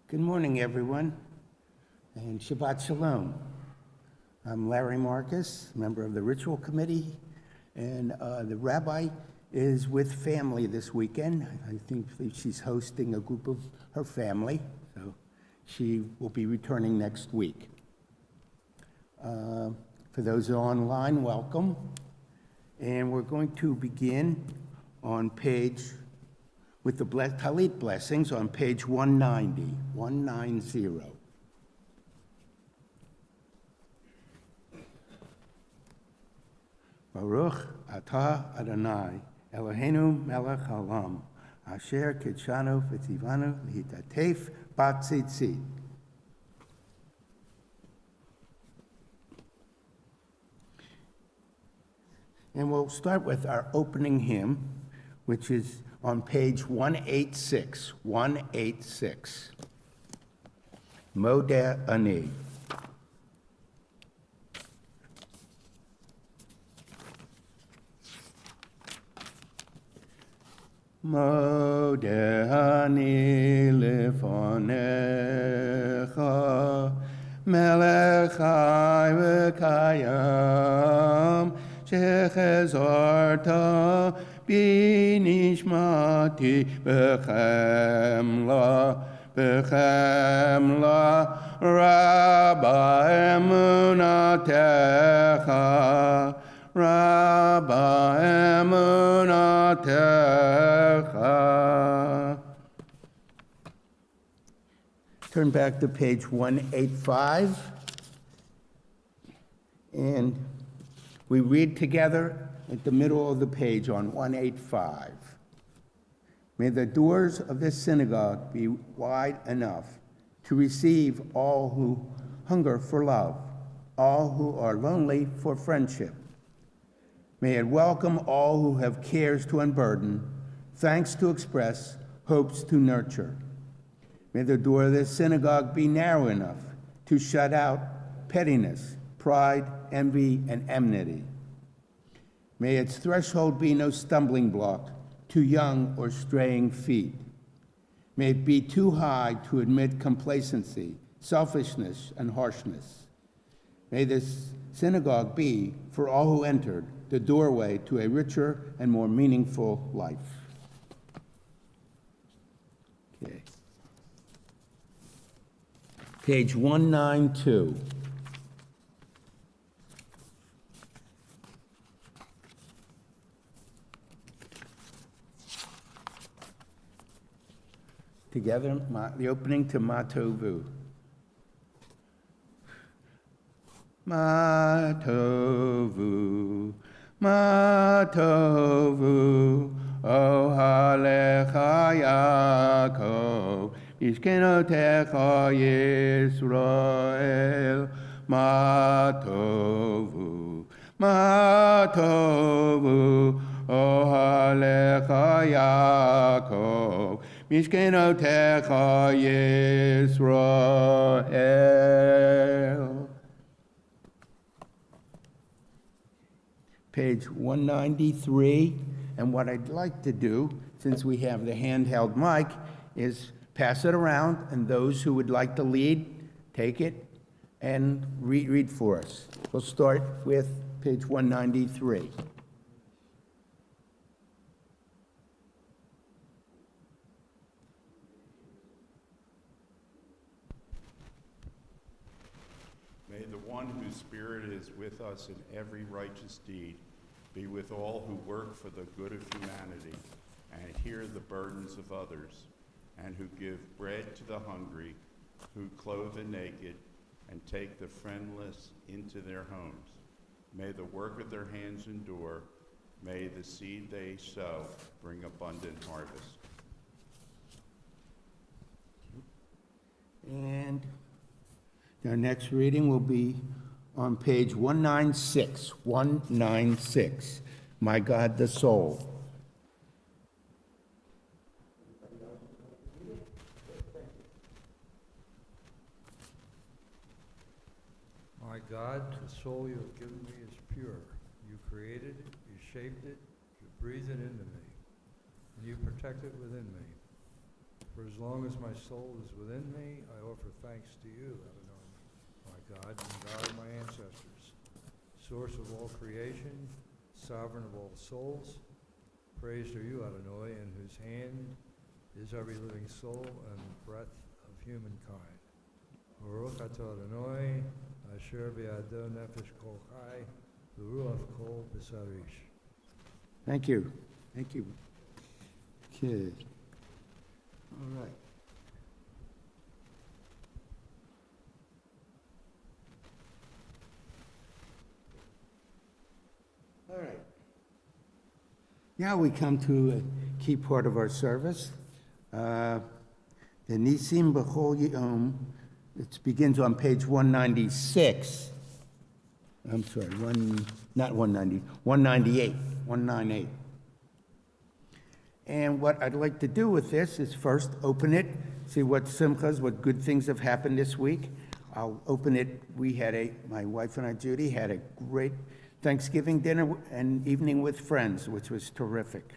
Good morning, everyone, and Shabbat Shalom. I'm Larry Marcus, member of the Ritual Committee, and the rabbi is with family this weekend. I think that she's hosting a group of her family, so she will be returning next week. For those online, welcome. And we're going to begin on page with the Talit blessings on page 190, 190. Baruch atah Adonai, Eloheinu melech haolam, asher kitshanu v'tzivanu l'hitatef b'tzitzit. And we'll start with our opening hymn, which is on page 186, 186. Modeh Ani. Modeh Ani lefonecha, melech chai v'kayam, shechezarta Binishmati bechemla Rabba emunatecha. Turn back to page 185, and we read together at the middle of the page on 185. May the doors of this synagogue be wide enough to receive all who hunger for love, all who are lonely for friendship. May it welcome all who have cares to unburden, thanks to express, hopes to nurture. May the door of this synagogue be narrow enough to shut out pettiness, pride, envy, and enmity. May its threshold be no stumbling block to young or straying feet. May it be too high to admit complacency, selfishness, and harshness. May this synagogue be, for all who entered, the doorway to a richer and more meaningful life. Okay. Page 192. Together, the opening to Matovu. Matovu, Matovu, Ohalecha Yaakov, Ishkenotecha Yisrael, Matovu, Matovu, Ohalecha Yaakov, Mishkenotecha Yisrael. Page 193, and what I'd like to do, since we have the handheld mic, is pass it around, and those who would like to lead, take it and read for us. We'll start with page 193. May the one whose spirit is with us in every righteous deed be with all who work for the good of humanity and hear the burdens of others, and who give bread to the hungry, who clothe the naked, and take the friendless into their homes. May the work of their hands endure. May the seed they sow bring abundant harvest. And our next reading will be on page 196, 196, My God the Soul. My God, the soul you have given me is pure. You created it, you shaped it, you breathed it into me, and you protect it within me. For as long as my soul is within me, I offer thanks to you, Adonai, my God and God of my ancestors, source of all creation, sovereign of all souls. Praise to you, Adonai, in whose hand is every living soul and breath of humankind. Baruch atah Adonai, asher bi'ado nefesh kol chai, v'ruach kol b'sarish. Thank you. Thank you. Okay. All right. All right. Now we come to a key part of our service. The Nisim B'chol Yom, it begins on page 196. I'm sorry, not 190, 198, 198. And what I'd like to do with this is first open it, see what simchas, what good things have happened this week. I'll open it. My wife and I, Judy, had a great Thanksgiving dinner and evening with friends, which was terrific.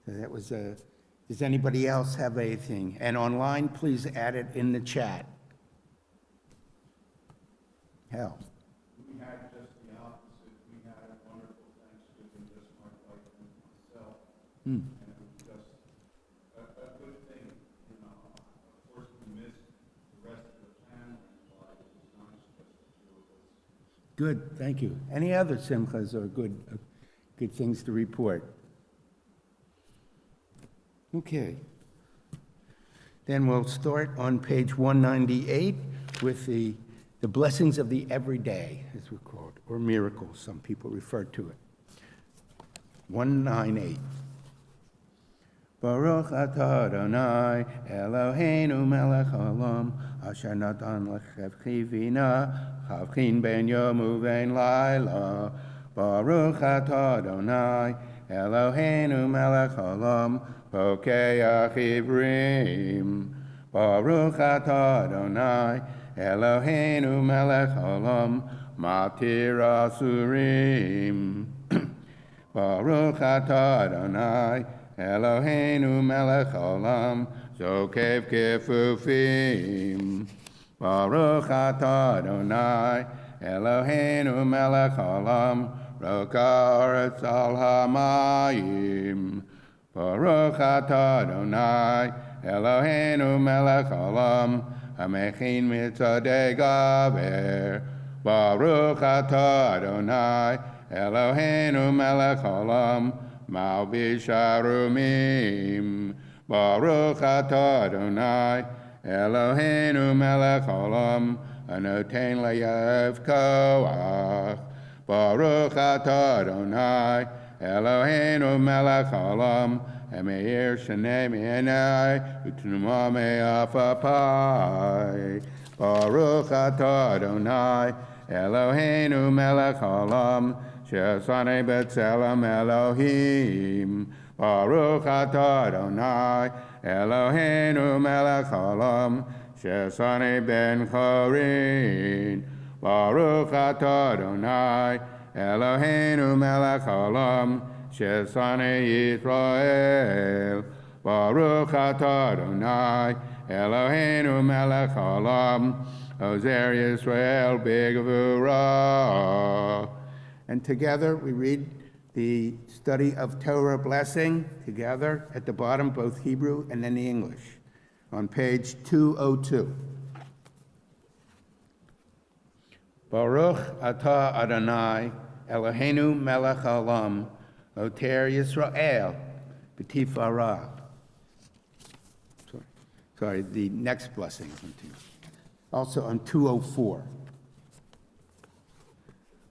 So that was does anybody else have anything? And online, please add it in the chat. Hal. We had just the opposite. We had a wonderful Thanksgiving, just my wife and myself. And it was just a good thing, you know. Of course, we missed the rest of the family, but it was nice just the two of us. Good, thank you. Any other simchas or good things to report? Okay. Then we'll start on page 198 with the blessings of the everyday, as we call it, or miracles, some people refer to it. 198. Baruch atah Adonai Eloheinu melech haolam asher natan l'chevchi vina chavchin ben yom uvein laila. Baruch atah Adonai Eloheinu melech haolam pokeach ivrim. Baruch atah Adonai Eloheinu melech haolam matir asurim. Baruch atah Adonai Eloheinu melech haolam zokev kefufim. Baruch atah Adonai Eloheinu melech haolam roka aretz al hamayim. Baruch atah Adonai Eloheinu melech haolam hamechin mitzadei gaver. Baruch atah Adonai Eloheinu melech haolam malbish arumim. Baruch atah Adonai Eloheinu melech haolam anoten le'yev koach. Baruch atah Adonai Eloheinu melech haolam Emeir shenei mi'enai u'tnuma me'afapai. Baruch atah Adonai Eloheinu melech haolam she'asani b'tzelem Elohim. Baruch atah Adonai Eloheinu melech haolam she'asani ben chorin. Baruch atah Adonai Eloheinu melech haolam she'asani Yisrael. Baruch atah Adonai Eloheinu melech haolam ozer Yisrael b'gevurah. And together we read the study of Torah blessing together at the bottom, both Hebrew and then the English, on page 202. Baruch atah Adonai Eloheinu melech haolam oter Yisrael b'tifarah. Sorry, the next blessing. Also on 204.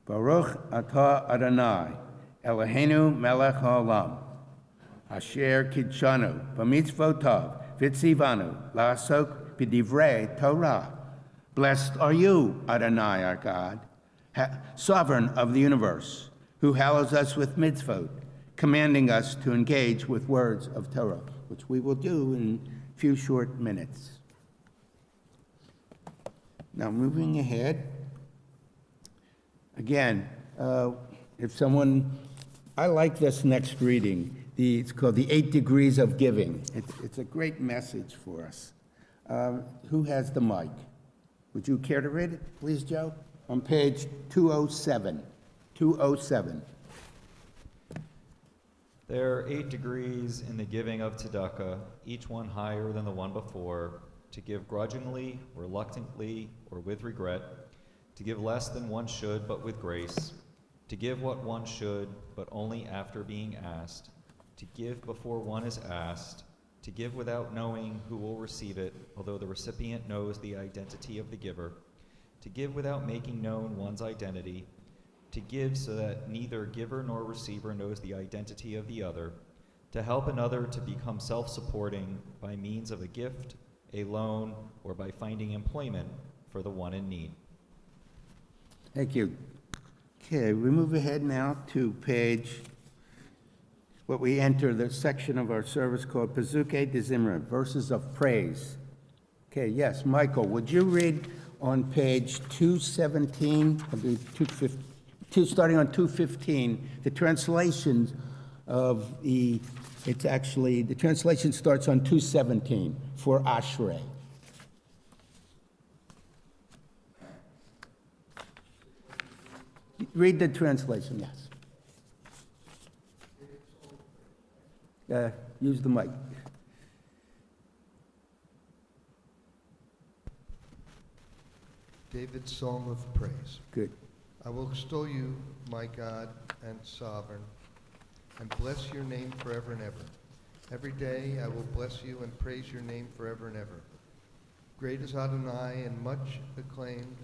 Baruch atah Adonai Eloheinu melech haolam asher kidshanu b'mitzvotav v'tzivanu la'asok b'divrei Torah. Blessed are you, Adonai, our God, sovereign of the universe, who hallows us with mitzvot, commanding us to engage with words of Torah, which we will do in a few short minutes. Now, moving ahead, again, I like this next reading. it's called the 8 Degrees of Giving. It's a great message for us. Who has the mic? Would you care to read it, please, Joe? On page 207. 207. There are 8 degrees in the giving of tzedakah, each one higher than the one before, to give grudgingly, reluctantly, or with regret, to give less than one should, but with grace, to give what one should, but only after being asked, to give before one is asked, to give without knowing who will receive it, although the recipient knows the identity of the giver, to give without making known one's identity, to give so that neither giver nor receiver knows the identity of the other, to help another to become self-supporting by means of a gift, a loan, or by finding employment for the one in need. Thank you. Okay, we move ahead now to page, what we enter the section of our service called Pazuke de Zimra, Verses of Praise. Okay, yes, Michael, would you read on page 217, I believe 215, starting on 215, the translations of the translation starts on 217 for Ashrei. Read the translation, yes. Use the mic. David's Psalm of Praise. Good. I will extol you, my God and sovereign, and bless your name forever and ever. Every day I will bless you and praise your name forever and ever. Great is Adonai and much acclaimed.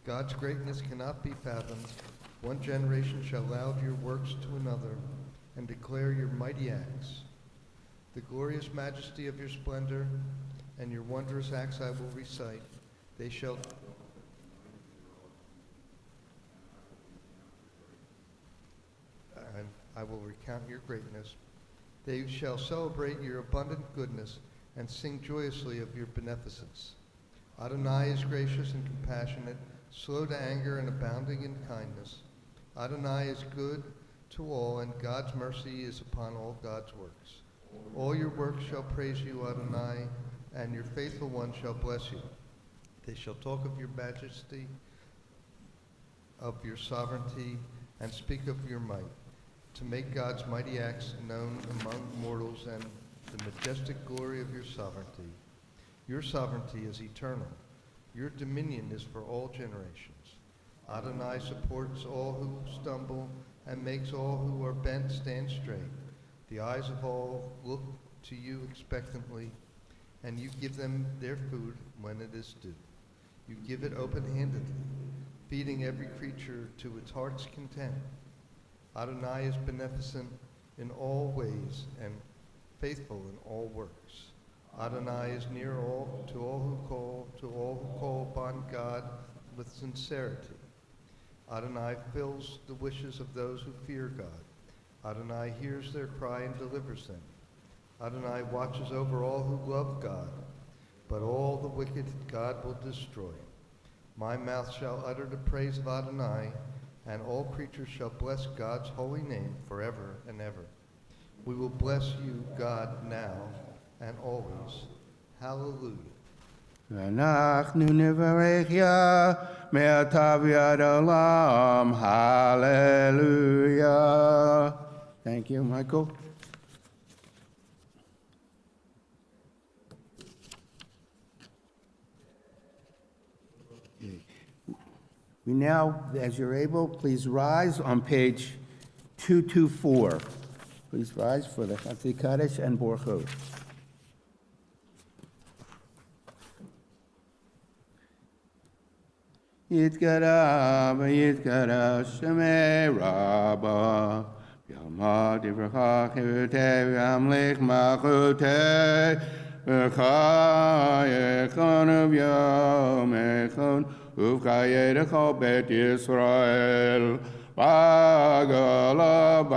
God's greatness cannot be fathomed. One generation shall laud your works to another and declare your mighty acts. The glorious majesty of your splendor and your wondrous acts I will recite. They shall and I will recount your greatness. They shall celebrate your abundant goodness and sing joyously of your beneficence. Adonai is gracious and compassionate, slow to anger and abounding in kindness. Adonai is good to all, and God's mercy is upon all God's works. All your works shall praise you, Adonai, and your faithful ones shall bless you. They shall talk of your majesty, of your sovereignty, and speak of your might, to make God's mighty acts known among mortals and the majestic glory of your sovereignty. Your sovereignty is eternal. Your dominion is for all generations. Adonai supports all who stumble and makes all who are bent stand straight. The eyes of all look to you expectantly, and you give them their food when it is due. You give it open-handedly, feeding every creature to its heart's content. Adonai is beneficent in all ways and faithful in all works. Adonai is near to all who call upon God with sincerity. Adonai fills the wishes of those who fear God. Adonai hears their cry and delivers them. Adonai watches over all who love God, but all the wicked God will destroy. My mouth shall utter the praise of Adonai, and all creatures shall bless God's holy name forever and ever. We will bless you, God, now and always. Hallelujah. ואנחנו נברך יה מעתה ועד עולם. Hallelujah. Thank you, Michael. We now, as you're able, please rise on page 224. Please rise for the Chatzi Kaddish and Borchot. Yitkara v'yitkara shemei rabba Yama divracha chivutei v'amlich machutei v'chayechon v'yom echon uv'chayedecho bet Yisrael Bagalav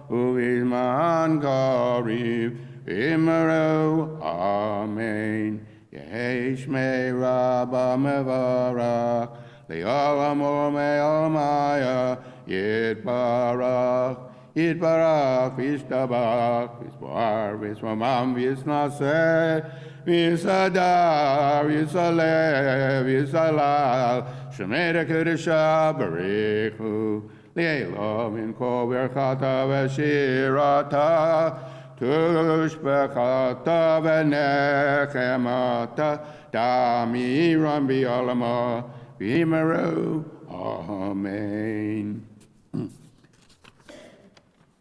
uvizman kariv Imeru Amen. Yesh me Rabba mevarach, le'olam or me'omaya, yitbarach, Yitbarach, Vishtabach, Vishbar, Vishmamam, Vishnaseh, Visadar, Visaleh, Visalal, Shemera Kedusha, Barichu, Leila, Min Kol Berchata, Veshirata, Tushbechata, Venechemata, Damiram Bialama, Vimeru, Amen.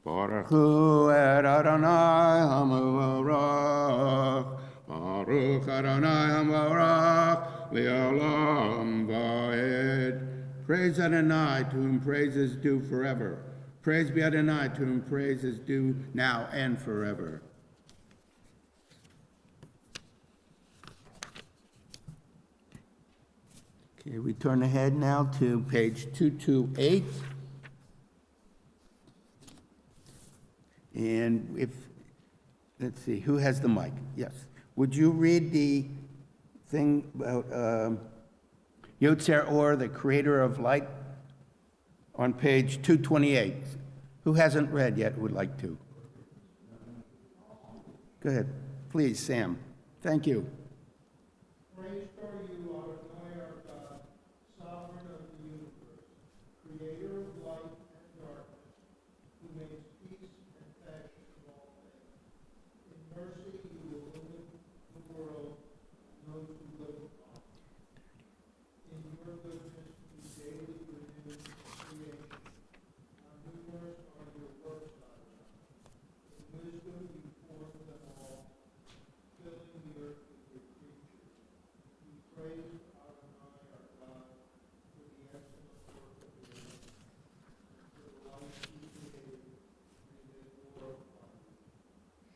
Baruch hu et Adonai HaMevorach, Baruch Adonai HaMevorach, Le'olam Va'ed. Praise Adonai, to whom praise is due forever. Praise be Adonai, to whom praise is due now and forever. Okay, we turn ahead now to page 228. And let's see, who has the mic? Yes. Would you read the thing about Yotzer Or, the creator of light, on page 228? Who hasn't read yet would like to? Go ahead. Please, Sam. Thank you. Praise are you, Adonai our God, sovereign of the universe, creator of light and darkness, who makes peace and fashions all things. In mercy you illumine the world, those who live upon it. In your goodness you daily renew creation. How numerous are your works, Adonai. In wisdom you form them all, filling the earth with your creatures. We praise Adonai our God for the excellent work of your hands, for the light you created, and they glorify you.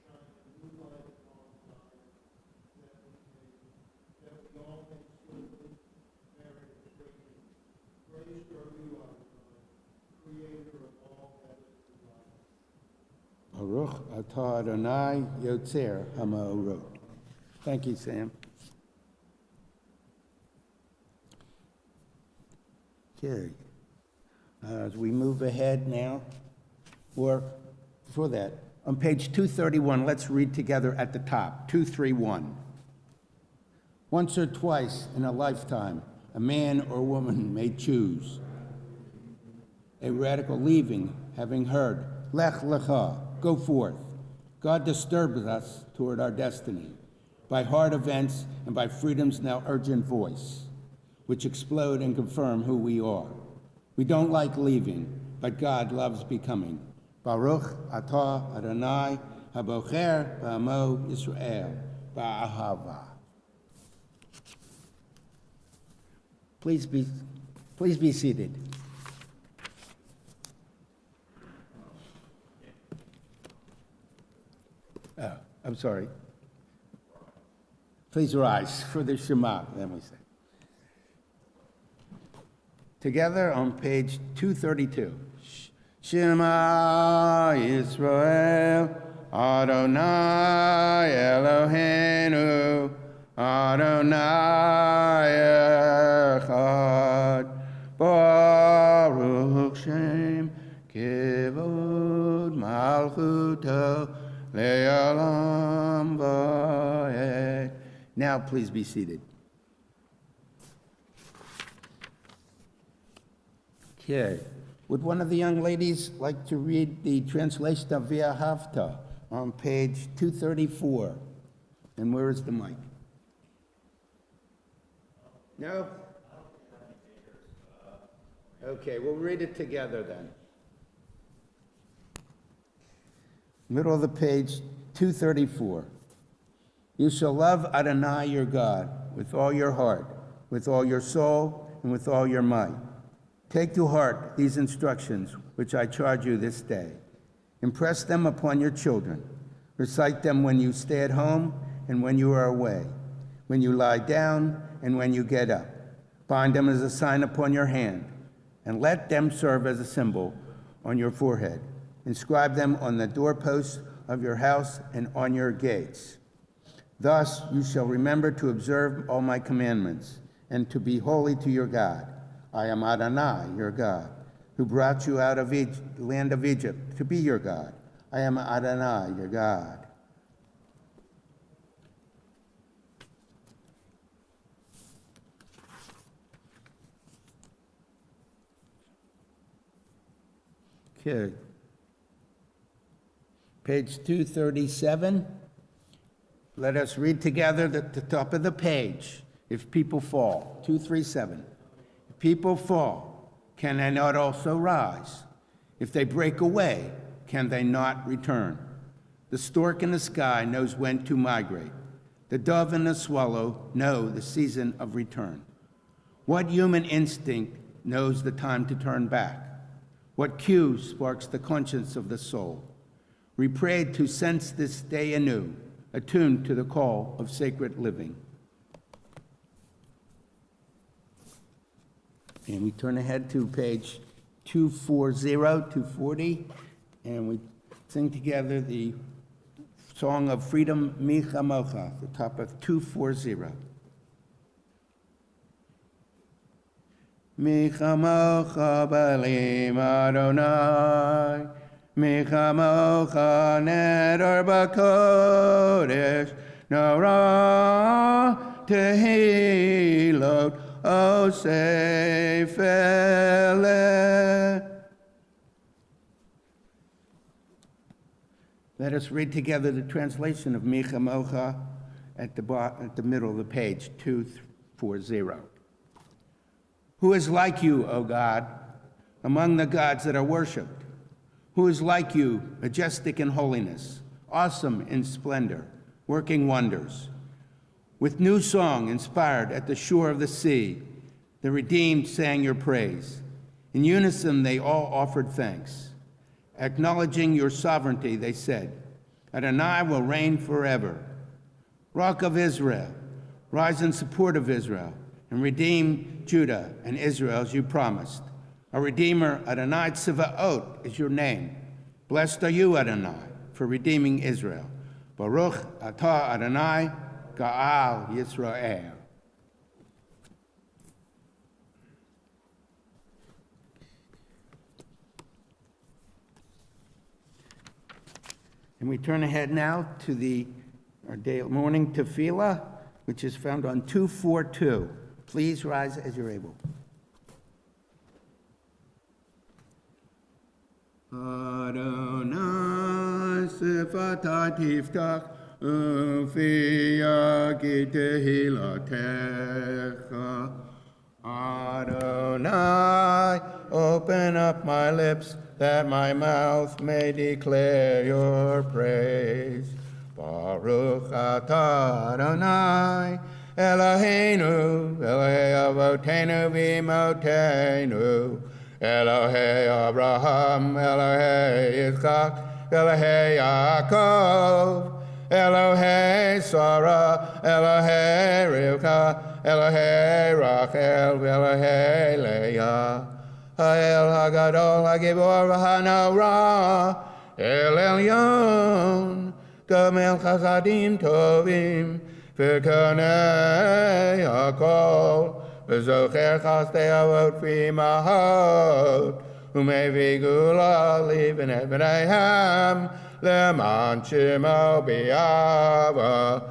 Shine a new light upon lives, that we all may swiftly merit freedom. Praised are you, Adonai, creator of all that is alive. Baruch atah Adonai Yotzer HaMeorot. Thank you, Sam. Okay. As we move ahead now, or before that, on page 231, let's read together at the top, 231. Once or twice in a lifetime, a man or woman may choose a radical leaving, having heard, Lech Lecha, go forth. God disturbs us toward our destiny by hard events and by freedom's now urgent voice, which explode and confirm who we are. We don't like leaving, but God loves becoming. Baruch atah Adonai habocher b'amo Yisrael ba'ahava. Please be seated. Oh, I'm sorry. Please rise for the Shema, then we say. Together on page 232. Shema Yisrael, Adonai Eloheinu, Adonai Echad, Baruch Shem, Kivod Malchuto, Le'olam Va'ed. Now please be seated. Okay. Would one of the young ladies like to read the translation of V'ahavta on page 234? And where is the mic? No? Okay, we'll read it together then. Middle of the page, 234. You shall love Adonai your God with all your heart, with all your soul, and with all your might. Take to heart these instructions which I charge you this day. Impress them upon your children. Recite them when you stay at home and when you are away, when you lie down and when you get up. Bind them as a sign upon your hand, and let them serve as a symbol on your forehead. Inscribe them on the doorposts of your house and on your gates. Thus you shall remember to observe all my commandments and to be holy to your God. I am Adonai, your God. who brought you out of the land of Egypt to be your God. I am Adonai, your God. Okay. Page 237. Let us read together at the top of the page. If people fall, 237. If people fall, can they not also rise? If they break away, can they not return? The stork in the sky knows when to migrate. The dove and the swallow know the season of return. What human instinct knows the time to turn back? What cue sparks the conscience of the soul? We prayed to sense this day anew, attuned to the call of sacred living. And we turn ahead to page 240, and we sing together the Song of Freedom, Mi Chamocha, the top of 240. Mi chamocha b'lim Adonai, mi chamocha neder b'kodesh, nora tehilot osefele. Let us read together the translation of Mi chamocha at the middle of the page, 240. Who is like you, O God, among the gods that are worshipped? Who is like you, majestic in holiness, awesome in splendor, working wonders? With new song inspired at the shore of the sea, the redeemed sang your praise. In unison, they all offered thanks. Acknowledging your sovereignty, they said, Adonai will reign forever. Rock of Israel, rise in support of Israel, and redeem Judah and Israel as you promised. Our Redeemer, Adonai Tzivaot, is your name. Blessed are you, Adonai, for redeeming Israel. Baruch atah Adonai, Ga'al Yisrael. And we turn ahead now to our day morning tefillah, which is found on 242. Please rise as you're able. Adonai sifatai tiftach u'fiyagi tehilatecha. Adonai, open up my lips that my mouth may declare your praise. Baruch atah Adonai, Eloheinu, Elohei Avotenu v'imotenu, Elohei Abraham, Elohei Yitzchak, Elohei Yaakov, Elohei Sarah, Elohei Rivka, Elohei Rachel, Elohei Leah, Ha'el HaGadol HaGibor v'Hanorah, El Elyon, Gomel Chasadim Tovim, V'konei hakol, v'zocher chastei avot v'imahot, u'mevii gula livnei b'neihem, leman shemo b'yava,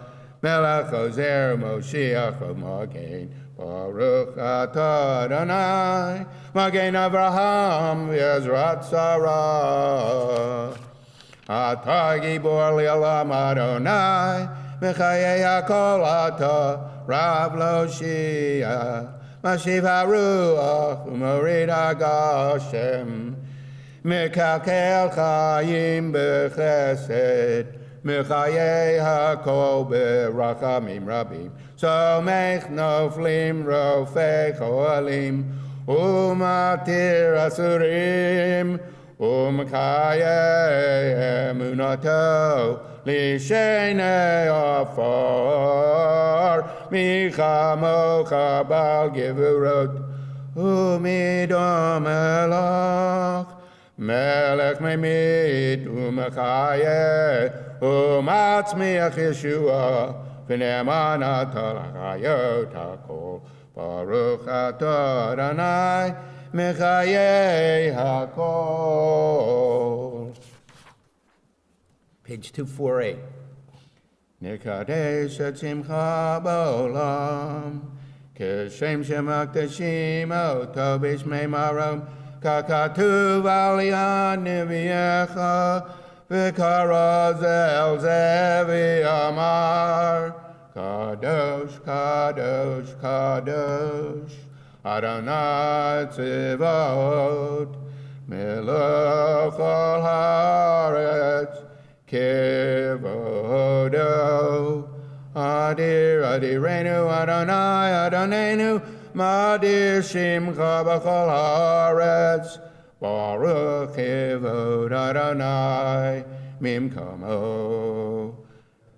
melech ozer Moshiach u'magen, Baruch atah Adonai, magen Avraham v'ezrat Sarah. Atah gibor li'olam Adonai, Mechayei hakol ata, Rav lo shia, Mashiv haruach, Umorid hagashem, Mekalkel chayim bechesed, Mechayei hakol berachamim rabim, Somech noflim rofei choalim, Umatir asurim, Umkayei emunato, Lishenei afar, Michamocha bal gevurot, Umidom elach, Melech memit, Umkayei, Umatzmiach Yeshua, V'ne'emanat l'chayot hakol, Baruch atah Adonai, מחיי הכל. Page 248. נקדש את שמך בעולם, כשם שמקדשים אותו בשמי מרום, ככתוב על יד נביאך, וקרא זה אל זה ואמר, קדוש, קדוש, קדוש, אדוני צבאות, מלך כל הארץ, כבודו. אדיר אדירנו אדוני אדוננו, מאדיר שמך בכל הארץ, ברוך כבוד אדוני ממקומו.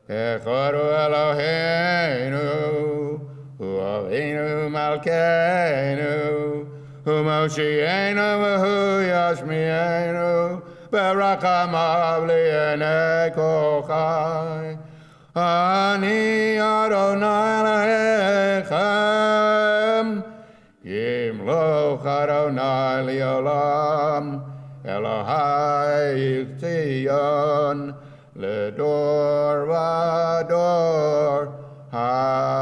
אחד הוא אלוהינו, הוא אבינו מלכנו, הוא מושיענו והוא ישמיענו, ברחמיו לעיני כל חי. אני אדוני אלוהיכם, ימלוך אדוני לעולם, אלוהי ציון, לדור ודור,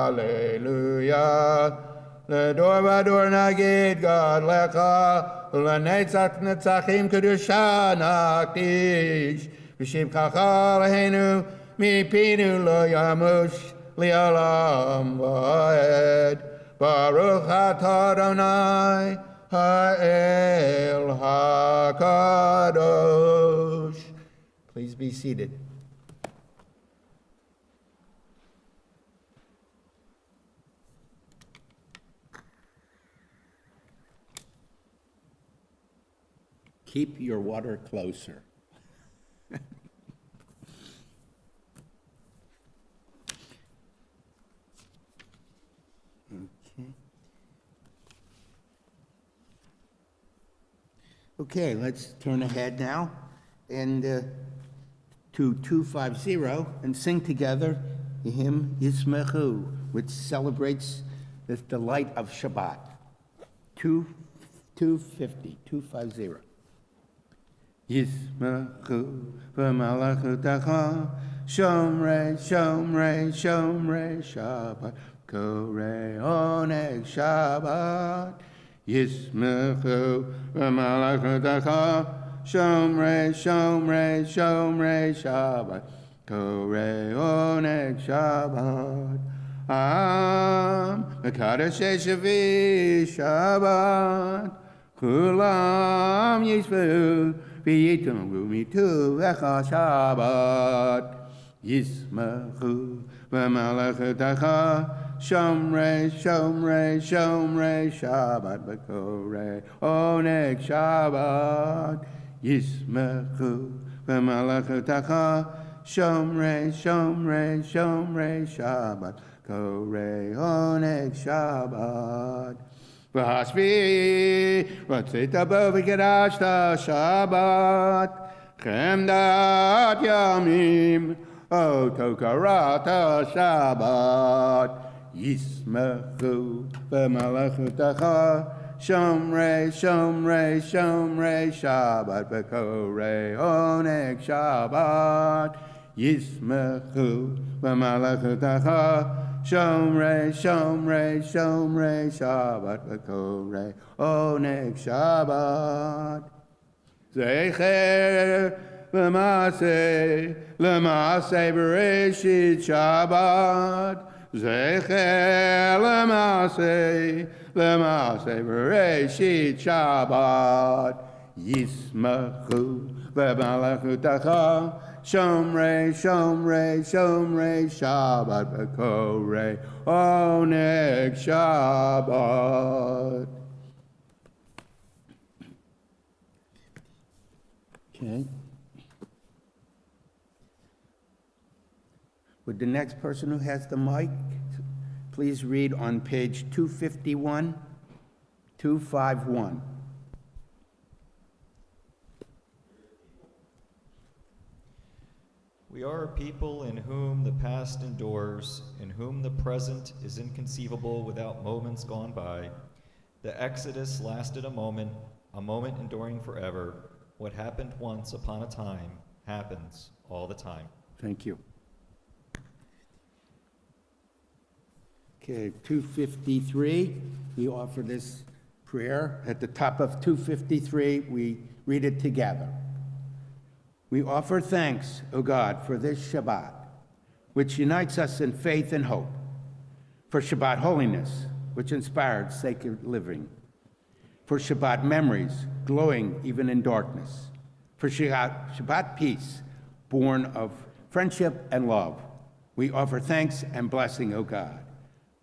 הללויה. לדור ודור נגיד גדלך, ולנצח נצחים קדושה נקדיש, בשמך אלוהינו, מפינו לא ימוש לעולם ועד. ברוך אתה אדוני האל הקדוש. Please be seated. Keep your water closer. Okay, let's turn ahead now and to 250 and sing together the hymn Yismechu, which celebrates the delight of Shabbat. 250. Yismechu v'malachutecha, shomrei, shomrei, shomrei Shabbat, korei oneg Shabbat. Yismechu v'malachutecha, shomrei, shomrei, shomrei Shabbat, korei oneg Shabbat. Am mekadosh shavi Shabbat, kulam yishmechu v'yitonu mituvecha Shabbat. Yismechu v'malachutecha, shomrei, shomrei, shomrei Shabbat, v'korei oneg Shabbat. Yismechu v'malachutecha, shomrei, shomrei, shomrei Shabbat, korei oneg Shabbat. V'hasvi ratzita bo v'kedashta Shabbat, chemdat yamim oto karata Shabbat. Yismechu v'malachutecha, shomrei, shomrei, shomrei Shabbat, v'korei oneg Shabbat. Yismechu v'malachutecha, shomrei, shomrei, shomrei Shabbat, v'korei oneg Shabbat. Zecher l'maaseh, l'maaseh bereshit Shabbat. Zecher l'maaseh, l'maaseh bereshit Shabbat. Yismechu v'malachutecha, shomrei, shomrei, shomrei Shabbat, v'korei oneg Shabbat. Okay. Would the next person who has the mic please read on page 251, 251. We are a people in whom the past endures, in whom the present is inconceivable without moments gone by. The Exodus lasted a moment enduring forever. What happened once upon a time happens all the time. Thank you. Okay, 253, we offer this prayer. At the top of 253, we read it together. We offer thanks, O God, for this Shabbat, which unites us in faith and hope, for Shabbat holiness, which inspired sacred living, for Shabbat memories glowing even in darkness, for Shabbat peace born of friendship and love. We offer thanks and blessing, O God.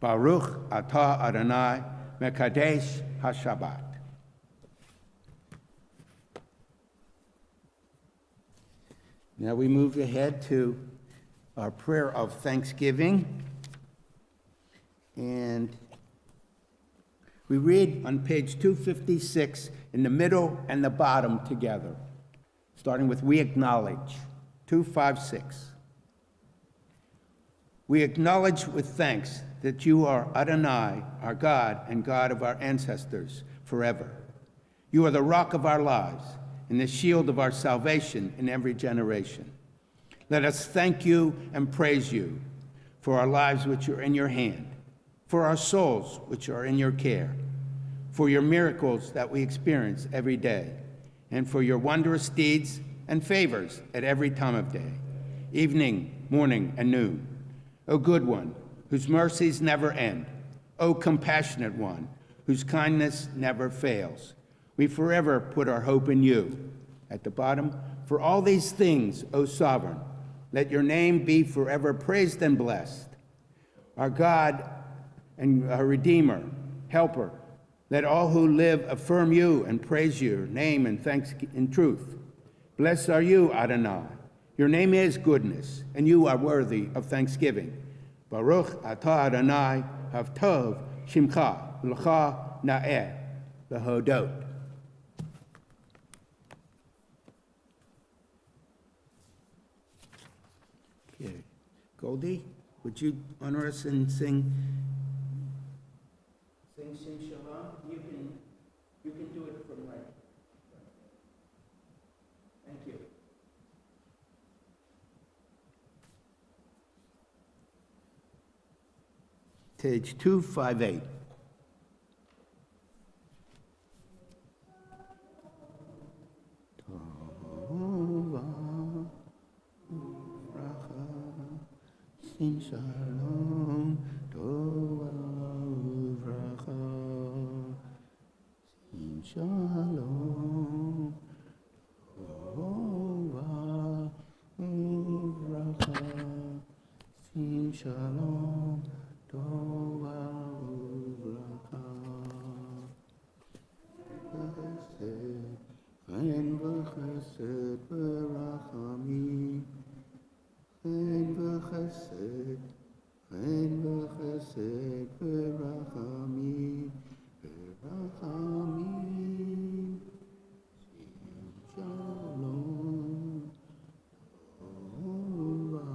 Baruch atah Adonai mekadesh haShabbat. Now we move ahead to our prayer of thanksgiving. And we read on page 256 in the middle and the bottom together, starting with we acknowledge, 256. We acknowledge with thanks that you are Adonai, our God and God of our ancestors forever. You are the rock of our lives and the shield of our salvation in every generation. Let us thank you and praise you for our lives which are in your hand, for our souls which are in your care, for your miracles that we experience every day, and for your wondrous deeds and favors at every time of day, evening, morning, and noon. O good one, whose mercies never end, O compassionate one, whose kindness never fails, we forever put our hope in you. At the bottom, for all these things, O sovereign, let your name be forever praised and blessed. Our God and our Redeemer, Helper, let all who live affirm you and praise your name and thanks in truth. Blessed are you, Adonai. Your name is goodness, and you are worthy of thanksgiving. Baruch atah Adonai, havtov shimcha, l'cha na'eh, l'hodot. Okay. Goldie, would you honor us and sing Shem Shalom? You can do it from right. Thank you. Page 258. Shem Shalom, Tova Uvracha. Shem Shalom, Tova Uvracha. Shem Shalom, Tova Uvracha. Chesed, Chen v'chesed v'rachamim. Chen v'chesed, chen v'chesed v'rachamim, v'rachamim. Shem shalom, tova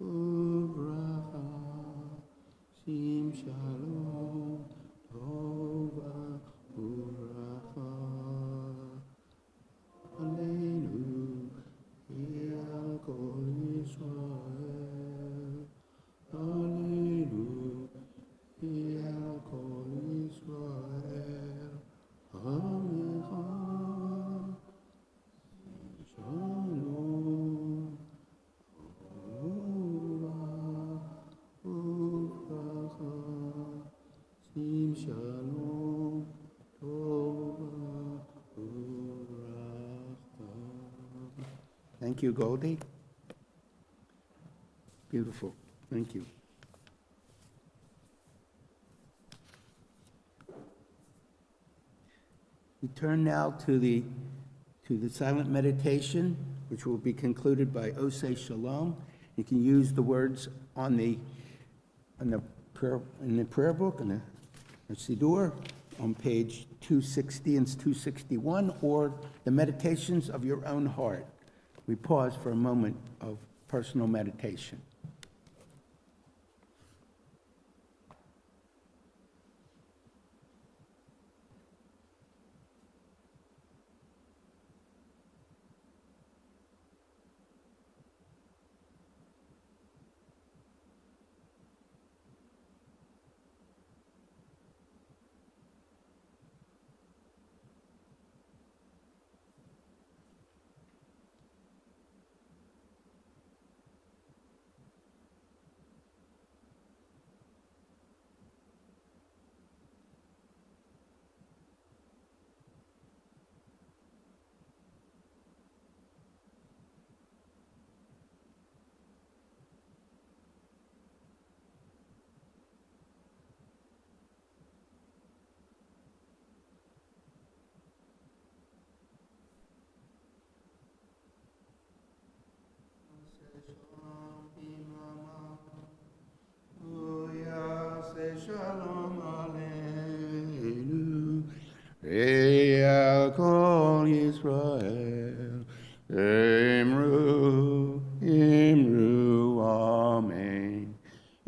uvracha. Shem shalom, tova uvracha. Aleinu. Kol Yisrael, Alleluia, Kol Yisrael, Amecha, Shalom, Uvracha, Sim Shalom, Tova, Uvracha. Thank you, Goldie. Beautiful. Thank you. We turn now to the silent meditation, which will be concluded by Oseh Shalom. You can use the words in the prayer book, in the Siddur, on page 260 and 261, or the meditations of your own heart. We pause for a moment of personal meditation.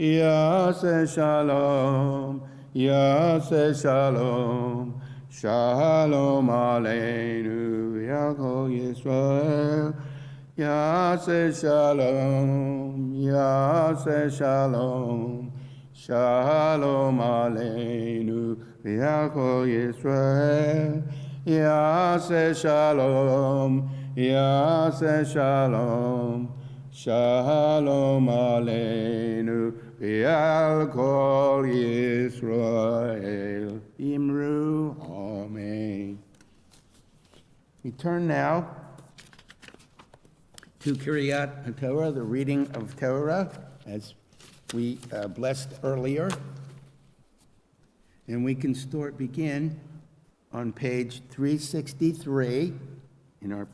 Yaseh Shalom, Yaseh Shalom, Shalom Aleinu, Yachol Yisrael. Yaseh Shalom, Yaseh Shalom, Shalom Aleinu, Yachol Yisrael. Yaseh Shalom, Yaseh Shalom, Shalom Aleinu, V'al Kol Yisrael. Imru, Amen. We turn now to Kiryat Torah, the reading of Torah, as we blessed earlier. And we can begin on page 363 in our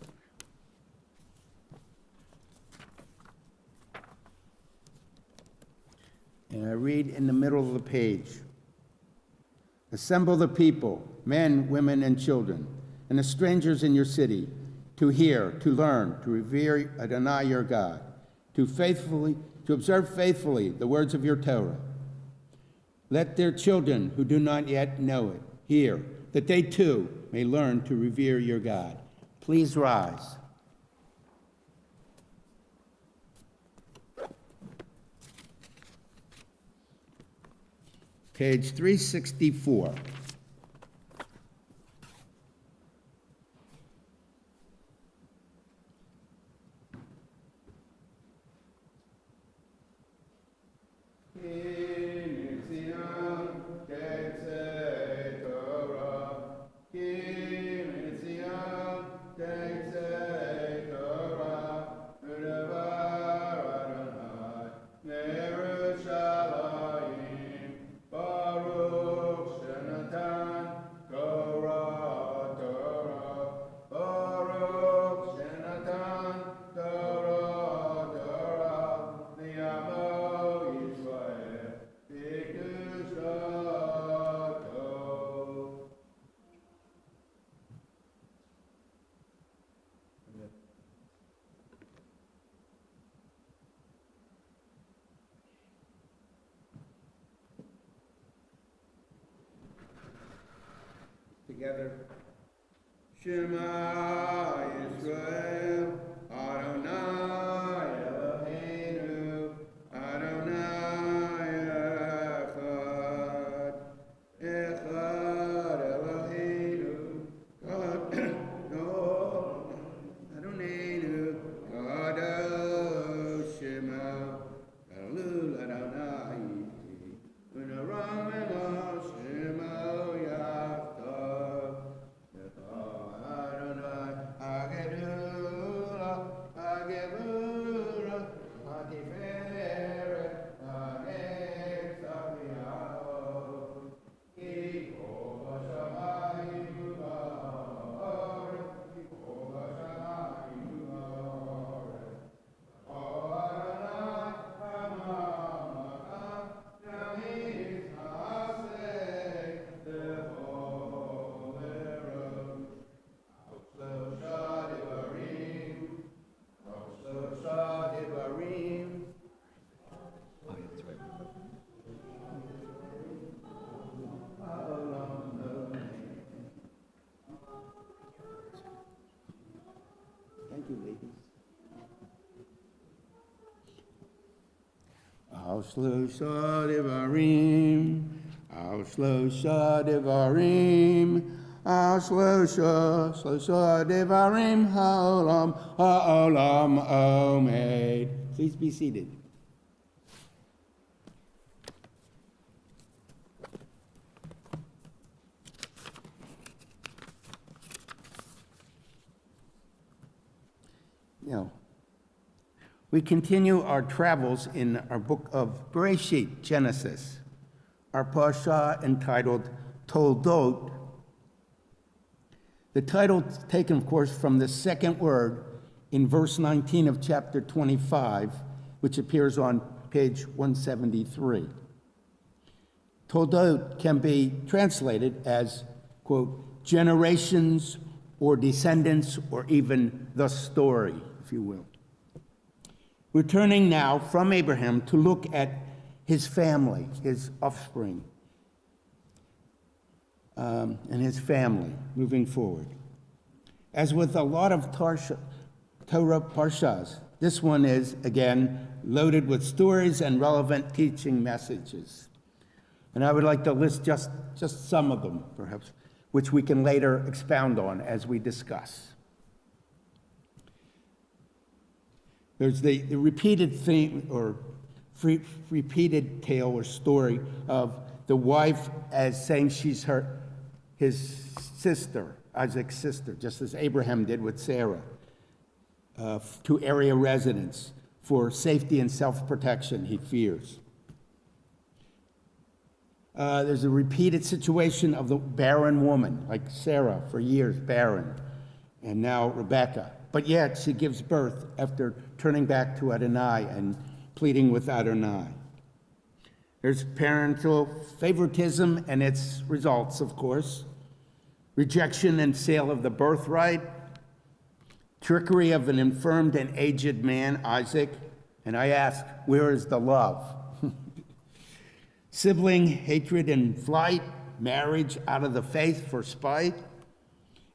and I read in the middle of the page. Assemble the people, men, women, and children, and the strangers in your city, to hear, to learn, to revere Adonai your God, to observe faithfully the words of your Torah. Let their children who do not yet know it hear, that they too may learn to revere your God. Please rise. Page 364. Together. Shema Yisrael, Adonai Eloheinu, Adonai Echad, Echad Eloheinu, God, Adonai, Kadosh Shema, Elul Adonai, Unaram Eloh Shema Yachtav. Thank you, ladies. Al Shlosha Devarim, Al Shlosha Devarim, Al Shlosha Devarim, Ha'olam Omed. Please be seated. Now, we continue our travels in our book of Bereshit, Genesis, our parsha entitled Toldot. The title is taken, of course, from the second word in verse 19 of chapter 25, which appears on page 173. Toldot can be translated as, quote, generations or descendants or even the story, if you will. We're turning now from Abraham to look at his family, his offspring, and his family moving forward. As with a lot of Torah parshas, this one is, again, loaded with stories and relevant teaching messages. And I would like to list just some of them, perhaps, which we can later expound on as we discuss. There's the repeated theme, or repeated tale or story of the wife as saying she's his sister, Isaac's sister, just as Abraham did with Sarah, to area residents for safety and self-protection, he fears. There's a repeated situation of the barren woman, like Sarah, for years barren, and now Rebecca. But yet she gives birth after turning back to Adonai and pleading with Adonai. There's parental favoritism and its results, of course. Rejection and sale of the birthright. Trickery of an infirmed and aged man, Isaac. And I ask, where is the love? Sibling hatred and flight. Marriage out of the faith for spite.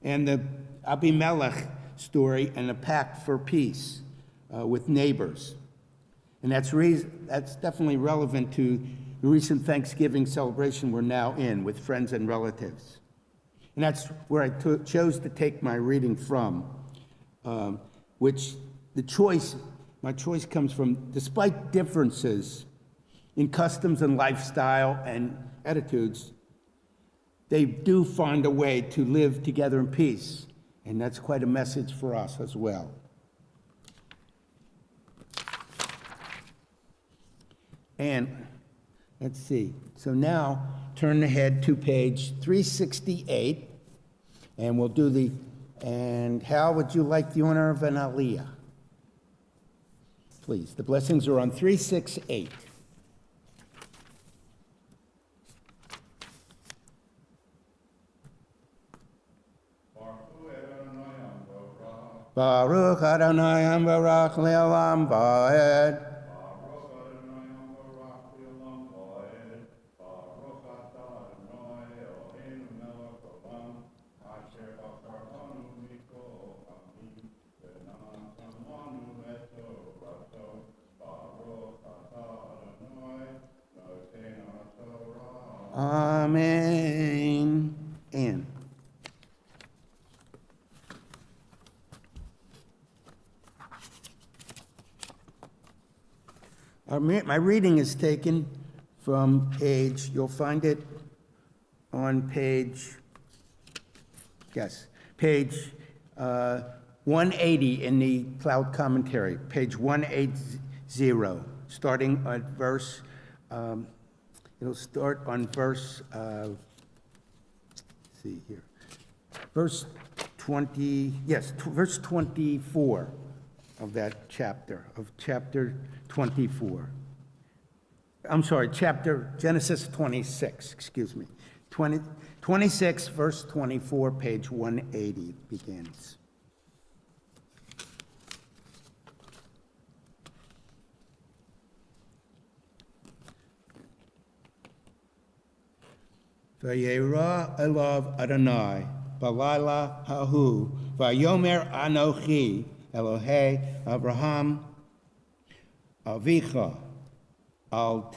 And the Abimelech story and a pact for peace with neighbors. And that's definitely relevant to the recent Thanksgiving celebration we're now in with friends and relatives. And that's where I chose to take my reading from, which my choice comes from, despite differences in customs and lifestyle and attitudes, they do find a way to live together in peace. And that's quite a message for us as well. And let's see. So now turn ahead to page 368, and we'll do and Hal, would you like the honor of an aliyah? Please. The blessings are on 368. Baruch Adonai Ambarach Le'olam Va'ed. Amen. And my reading is taken from you'll find it on page 180 in the Cloud Commentary, page 180, starting at verse, it'll start on verse, verse 24 of that chapter, of chapter 24. I'm sorry, Genesis 26, excuse me. 26, verse 24, page 180 begins. Vayera elav Adonai, balayla hahu, vayomer anochi, Elohei Abraham, Avicha, al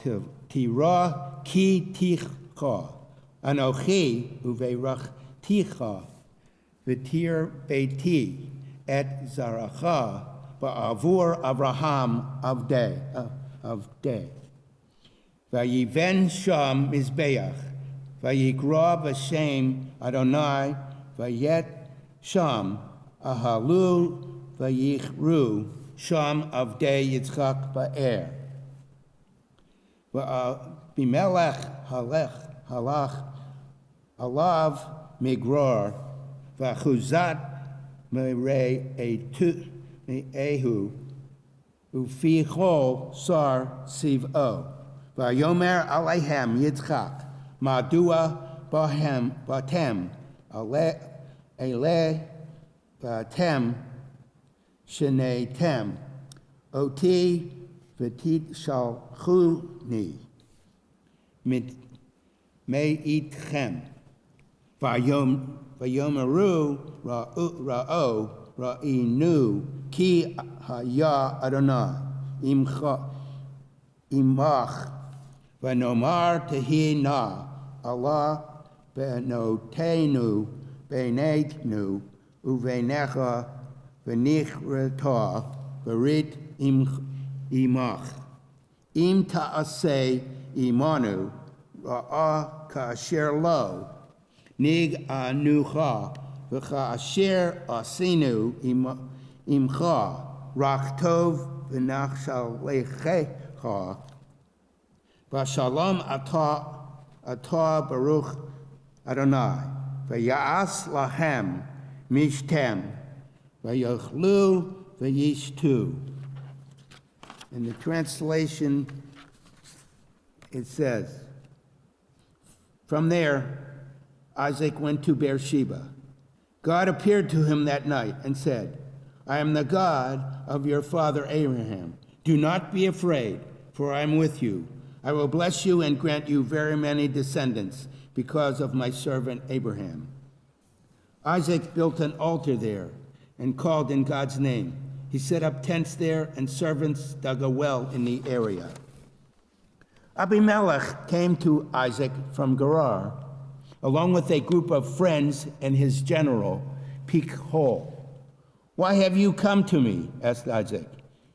tira ki ticha, Anochi uveirach ticha, v'tir beiti et zaracha, ba'avur Abraham avdei. Vayiven sham mizbeach, vayikra v'shem Adonai, vayet sham ahalu vayichru sham avdei Yitzchak ba'er. V'abimelech halach alav migror v'achuzat merei ehu ufichol sar siv'o v'yomer alehem Yitzchak madua batem ele batem sheneitem oti v'tit shalchuni me'itchem. Vayomeru ra'o ra'inu ki haya Adonai imach v'nomar tehi na Allah benotenu benetnu uvenecha v'nichrata v'rit imach im ta'aseh imanu ra'a ka'asher lo nig anucha v'ka'asher asinu imcha rachtov v'nachshalechecha v'shalom atah baruch Adonai v'ya'as lahem mishtem v'yochlu v'yishtu. In the translation, it says, from there, Isaac went to Beersheba. God appeared to him that night and said, I am the God of your father Abraham. Do not be afraid, for I am with you. I will bless you and grant you very many descendants because of my servant Abraham. Isaac built an altar there and called in God's name. He set up tents there, and servants dug a well in the area. Abimelech came to Isaac from Gerar, along with a group of friends and his general, Pichol. Why have you come to me? Asked Isaac.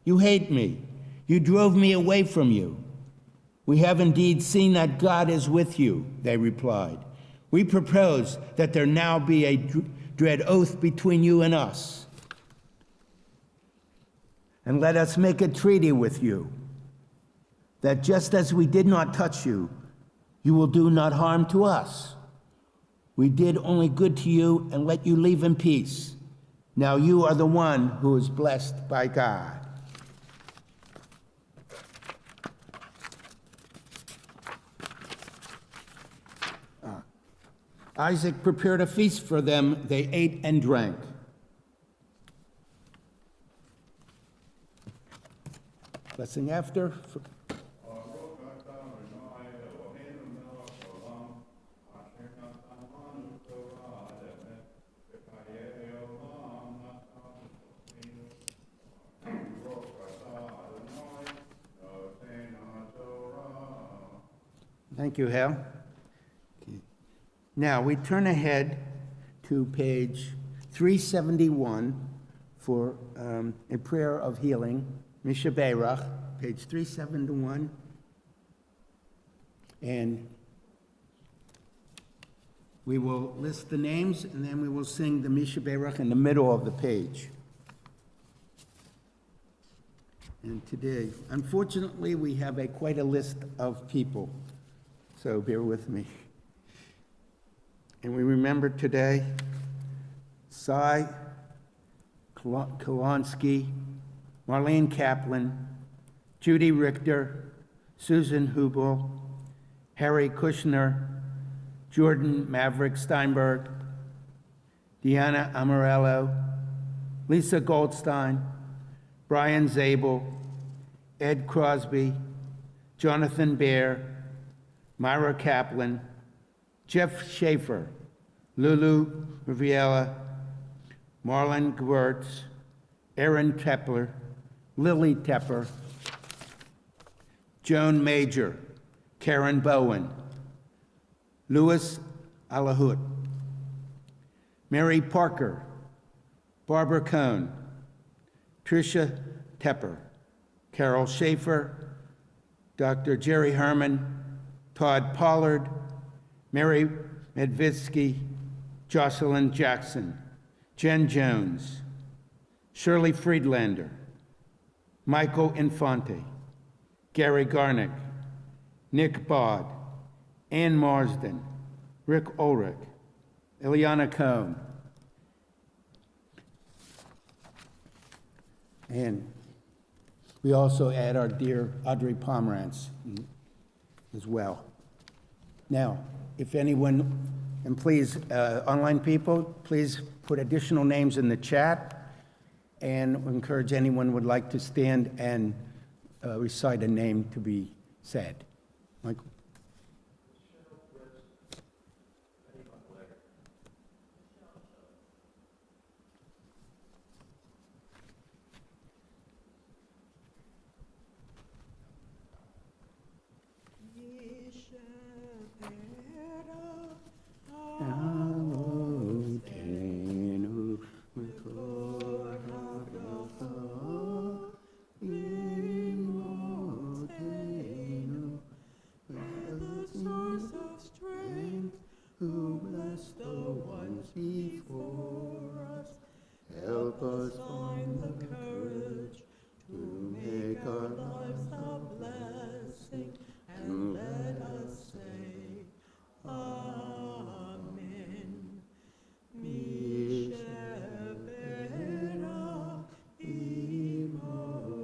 You hate me. You drove me away from you. We have indeed seen that God is with you, they replied. We propose that there now be a dread oath between you and us. And let us make a treaty with you, that just as we did not touch you, you will do not harm to us. We did only good to you and let you leave in peace. Now you are the one who is blessed by God. Isaac prepared a feast for them. They ate and drank. Blessing after. Thank you, Hal. Okay. Now, we turn ahead to page 371 for a prayer of healing, Mishaberach, page 371. And we will list the names, and then we will sing the Mishaberach in the middle of the page. And today, unfortunately, we have quite a list of people. So bear with me. And we remember today Cy Kolonsky, Marlene Kaplan, Judy Richter, Susan Hubel, Harry Kushner, Jordan Maverick Steinberg, Deanna Amarello, Lisa Goldstein, Brian Zabel, Ed Crosby, Jonathan Baer, Myra Kaplan, Jeff Schaefer, Lulu Riviera, Marlon Gewurtz, Aaron Tepler, Lily Tepper, Joan Major, Karen Bowen, Louis Alahut, Mary Parker, Barbara Cohn, Tricia Tepper, Carol Schaefer, Dr. Jerry Herman, Todd Pollard, Mary Medvitsky, Jocelyn Jackson, Jen Jones, Shirley Friedlander, Michael Infante, Gary Garnick, Nick Bod, Ann Marsden, Rick Ulrich, Ileana Cohn, and we also add our dear Audrey Pomerantz as well. Now, if anyone, and please, online people, please put additional names in the chat, and encourage anyone who would like to stand and recite a name to be said. Michael? blessing, and let us say, Amen. Mishevera imotenu,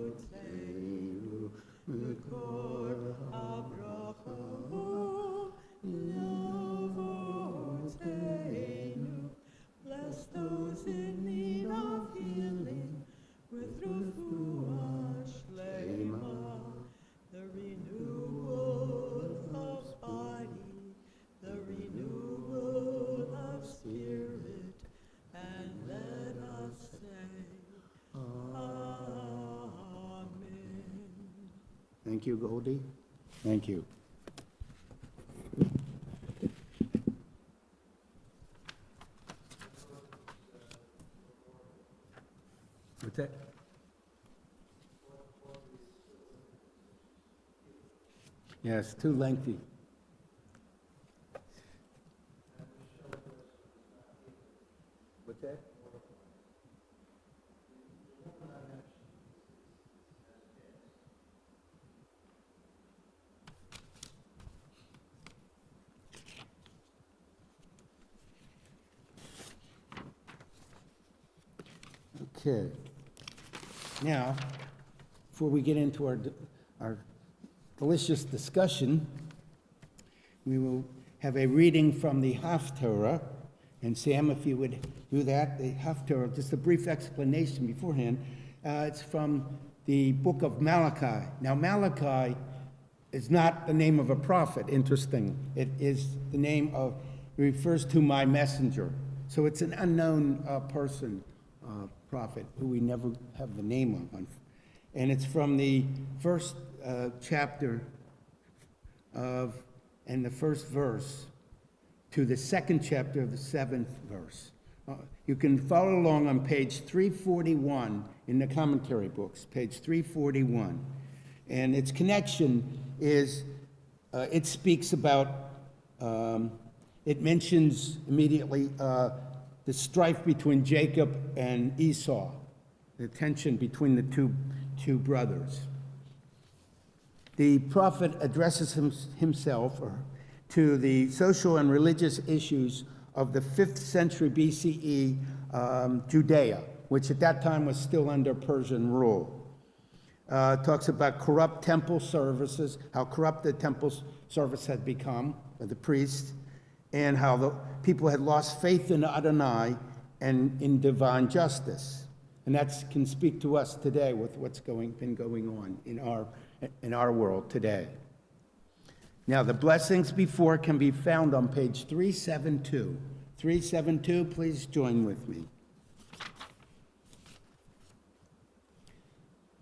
Mikor Abraham Yavotenu. Bless those in need of healing with refuah shlema, the renewal of body, the renewal of spirit, and let us say, Amen. Thank you, Goldie. Thank you. What's that? Yeah, it's too lengthy. What's that? Okay. Now, before we get into our delicious discussion, we will have a reading from the Haftarah. And Sam, if you would do that, the Haftarah, just a brief explanation beforehand. It's from the book of Malachi. Now, Malachi is not the name of a prophet, interesting. It is the name of, it refers to my messenger. So it's an unknown person, prophet, who we never have the name of. And it's from the first chapter of, and the first verse, to the second chapter of the seventh verse. You can follow along on page 341 in the commentary books, page 341. And its connection is, it speaks about, it mentions immediately the strife between Jacob and Esau, the tension between the two brothers. The prophet addresses himself to the social and religious issues of the 5th century BCE Judea, which at that time was still under Persian rule. Talks about corrupt temple services, how corrupt the temple service had become, by the priests, and how the people had lost faith in Adonai and in divine justice. And that can speak to us today with what's been going on in our world today. Now, the blessings before can be found on page 372. 372, please join with me.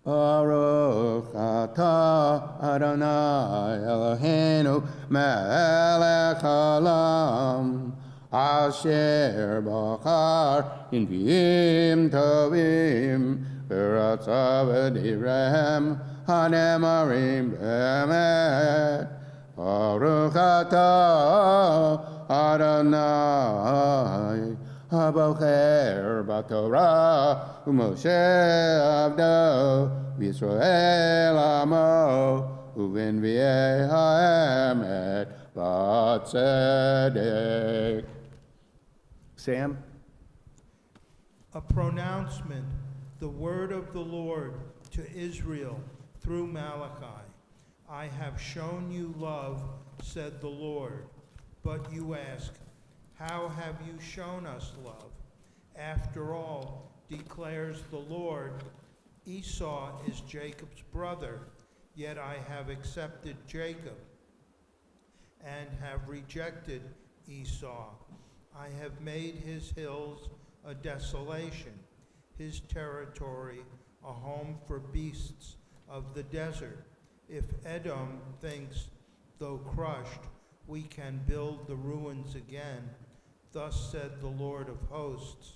Baruch atah Adonai Eloheinu melech haolam, asher bachar in v'im tovim, v'ratzav v'divrem hanemarim b'emet. Baruch atah Adonai Habocher b'Torah u'Moshe avdo v'Yisrael amo u'v'nvi'ei ha'emet b'tzedek. Sam? A pronouncement, the word of the Lord to Israel through Malachi. I have shown you love, said the Lord. But you ask, how have you shown us love? After all, declares the Lord, Esau is Jacob's brother, yet I have accepted Jacob and have rejected Esau. I have made his hills a desolation, his territory a home for beasts of the desert. If Edom thinks, though crushed, we can build the ruins again, thus said the Lord of hosts,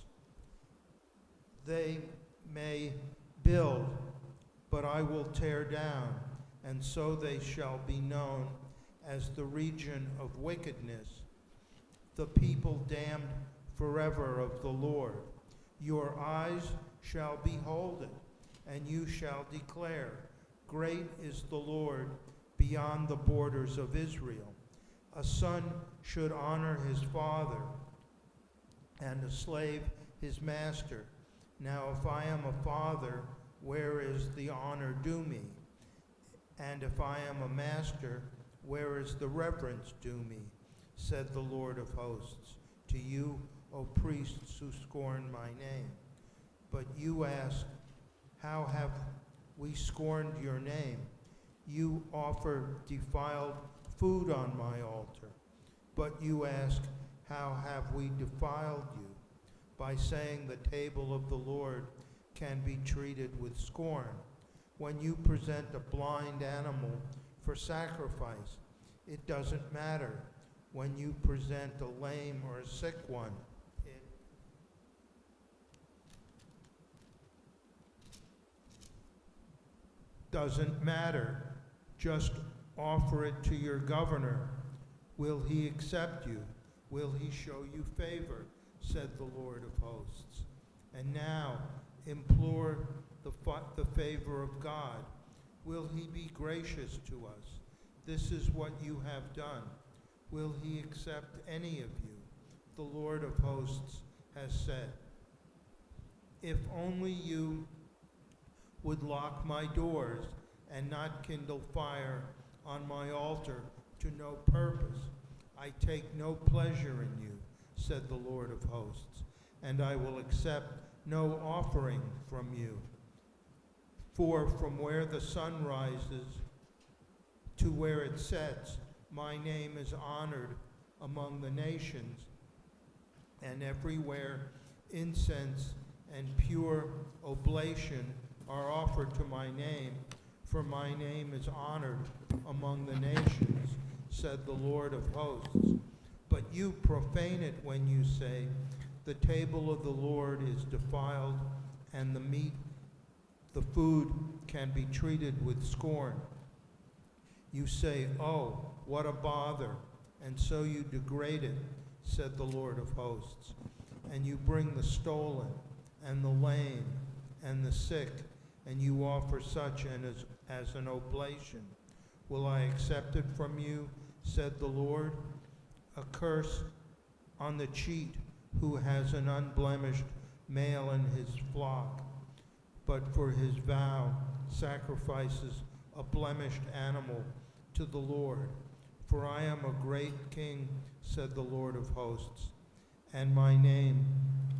they may build, but I will tear down, and so they shall be known as the region of wickedness, the people damned forever of the Lord. Your eyes shall behold it, and you shall declare, Great is the Lord beyond the borders of Israel. A son should honor his father, and a slave his master. Now if I am a father, where is the honor due me? And if I am a master, where is the reverence due me? Said the Lord of hosts, to you, O priests who scorn my name. But you ask, how have we scorned your name? You offer defiled food on my altar. But you ask, how have we defiled you? By saying the table of the Lord can be treated with scorn. When you present a blind animal for sacrifice, it doesn't matter. When you present a lame or a sick one, it doesn't matter. Just offer it to your governor. Will he accept you? Will he show you favor? Said the Lord of hosts. And now implore the favor of God. Will he be gracious to us? This is what you have done. Will he accept any of you? The Lord of hosts has said. If only you would lock my doors and not kindle fire on my altar to no purpose. I take no pleasure in you, said the Lord of hosts, and I will accept no offering from you. For from where the sun rises to where it sets, my name is honored among the nations, and everywhere incense and pure oblation are offered to my name, for my name is honored among the nations, said the Lord of hosts. But you profane it when you say, the table of the Lord is defiled, and the food can be treated with scorn. You say, oh, what a bother, and so you degrade it, said the Lord of hosts. And you bring the stolen, and the lame, and the sick, and you offer such as an oblation. Will I accept it from you, said the Lord? A curse on the cheat who has an unblemished male in his flock, but for his vow sacrifices a blemished animal to the Lord. For I am a great king, said the Lord of hosts, and my name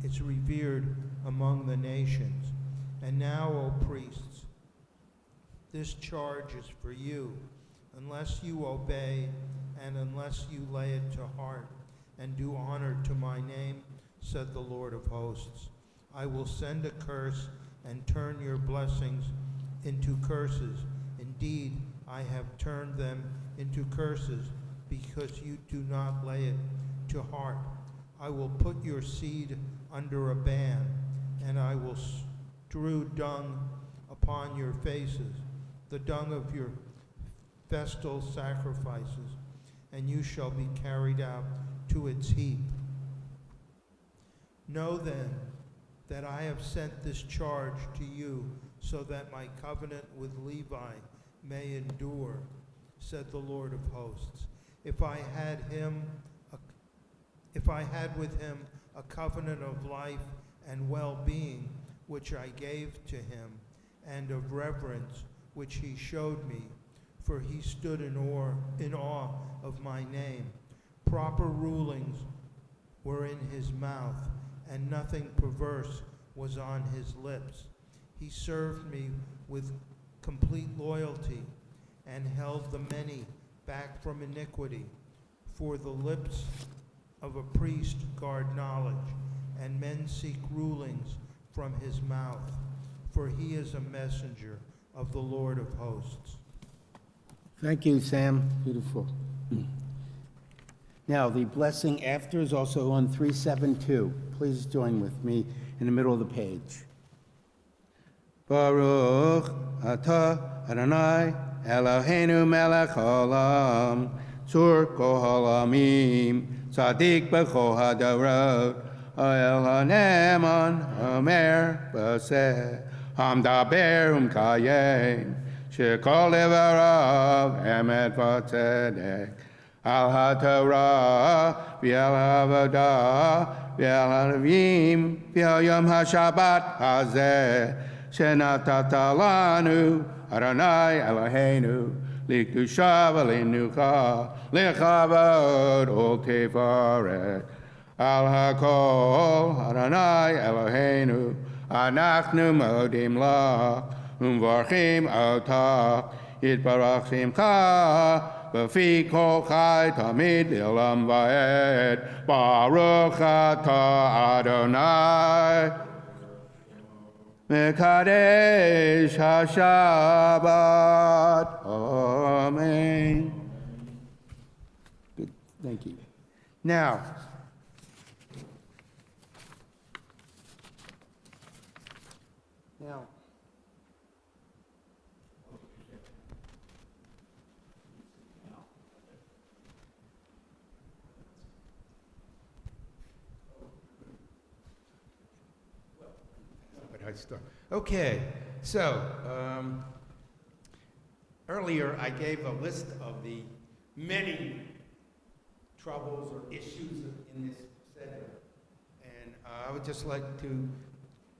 is revered among the nations. And now, O priests, this charge is for you, unless you obey and unless you lay it to heart and do honor to my name, said the Lord of hosts. I will send a curse and turn your blessings into curses. Indeed, I have turned them into curses because you do not lay it to heart. I will put your seed under a ban, and I will strew dung upon your faces, the dung of your festal sacrifices, and you shall be carried out to its heap. Know then that I have sent this charge to you so that my covenant with Levi may endure, said the Lord of hosts. If I had with him a covenant of life and well-being, which I gave to him, and of reverence, which he showed me, for he stood in awe of my name. Proper rulings were in his mouth, and nothing perverse was on his lips. He served me with complete loyalty and held the many back from iniquity. For the lips of a priest guard knowledge, and men seek rulings from his mouth. For he is a messenger of the Lord of hosts. Thank you, Sam. Beautiful. Now, the blessing after is also on 372. Please join with me in the middle of the page. Baruch atah Adonai Eloheinu melech haolam tzur kol ha'olamim tzaddik b'chol hadorot el ha'ne'eman omer b'aseh hamdaber umkayem Shekol Devarav Emet V'Tzedek Al HaTorah V'Al HaVodah V'Al HaNavim V'Al Yom HaShabbat Hazeh Shenatata Lanu Adonai Eloheinu L'Kedusha V'Lenucha L'Chavod U'Tifaret Al HaKol Adonai Eloheinu Anachnu Modim Lach Umvarchim Otach Yitbarach Simcha B'fi Kol Chai Tamid L'Olam Va'ed Baruch Atah Adonai Mekadesh HaShabbat. Amen. Good. Thank you. Now, Okay, so earlier I gave a list of the many troubles or issues in this setting, and I would just like to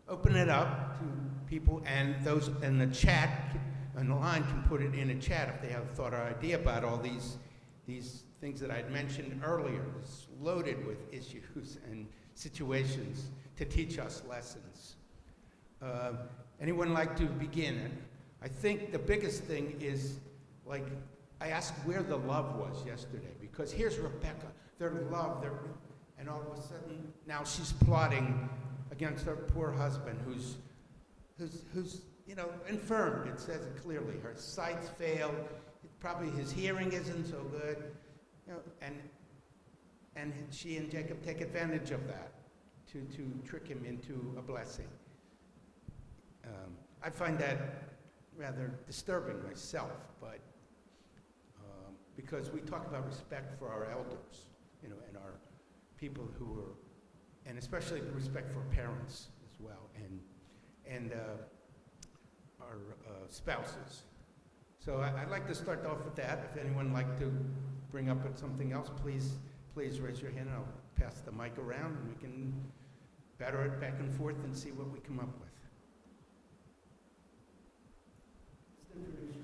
open it up to people, and those in the chat, on the line, can put it in a chat if they have a thought or idea about all these things that I'd mentioned earlier. It's loaded with issues and situations to teach us lessons. Anyone like to begin? I think the biggest thing is, like, I asked where the love was yesterday, because here's Rebecca, their love, and all of a sudden now she's plotting against her poor husband, who's infirmed. It says it clearly. Her sight's failed. Probably his hearing isn't so good, and she and Jacob take advantage of that to trick him into a blessing. I find that rather disturbing myself, but because we talk about respect for our elders, and our people who are, and especially respect for parents as well, and our spouses. So I'd like to start off with that. If anyone would like to bring up something else, please raise your hand, and I'll pass the mic around, and we can batter it back and forth and see what we come up with. Introduce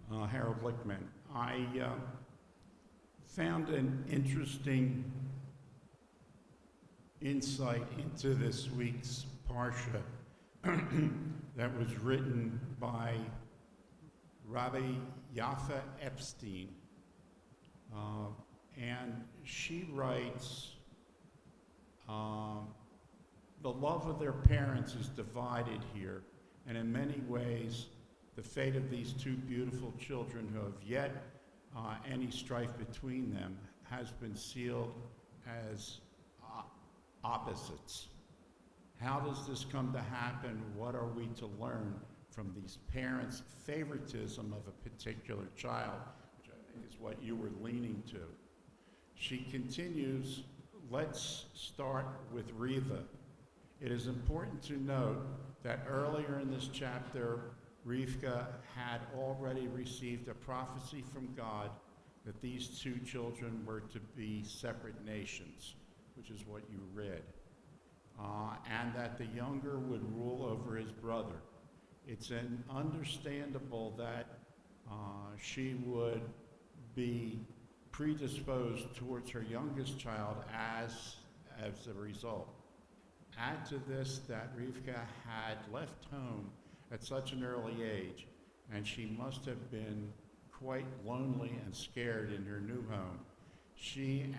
yourself. Harold Lichtman. I found an interesting insight into this week's Parsha that was written by Rabbi Yafa Epstein. And she writes, the love of their parents is divided here. And in many ways, the fate of these two beautiful children who have yet any strife between them has been sealed as opposites. How does this come to happen? What are we to learn from these parents' favoritism of a particular child, which I think is what you were leaning to? She continues, let's start with Reva. It is important to note that earlier in this chapter, Rivka had already received a prophecy from God that these two children were to be separate nations, which is what you read, and that the younger would rule over his brother. It's understandable that she would be predisposed towards her youngest child as a result. Add to this that Rivka had left home at such an early age, and she must have been quite lonely and scared in her new home. She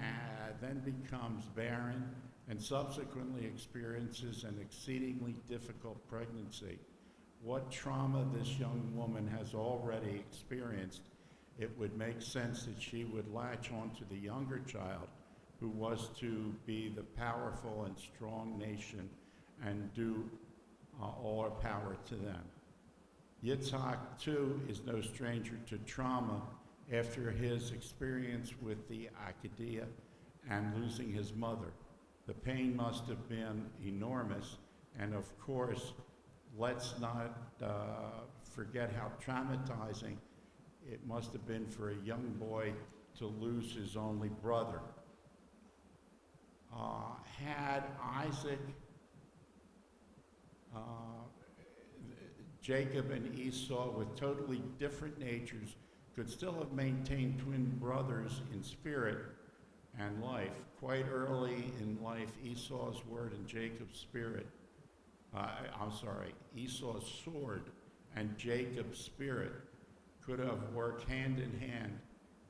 then becomes barren and subsequently experiences an exceedingly difficult pregnancy. What trauma this young woman has already experienced, it would make sense that she would latch on to the younger child, who was to be the powerful and strong nation and do all our power to them. Yitzhak, too, is no stranger to trauma after his experience with the Akedah and losing his mother. The pain must have been enormous, and of course, let's not forget how traumatizing it must have been for a young boy to lose his only brother. Had Isaac, Jacob and Esau, with totally different natures, could still have maintained twin brothers in spirit and life. Quite early in life, Esau's word and Jacob's spirit, Esau's sword and Jacob's spirit could have worked hand in hand,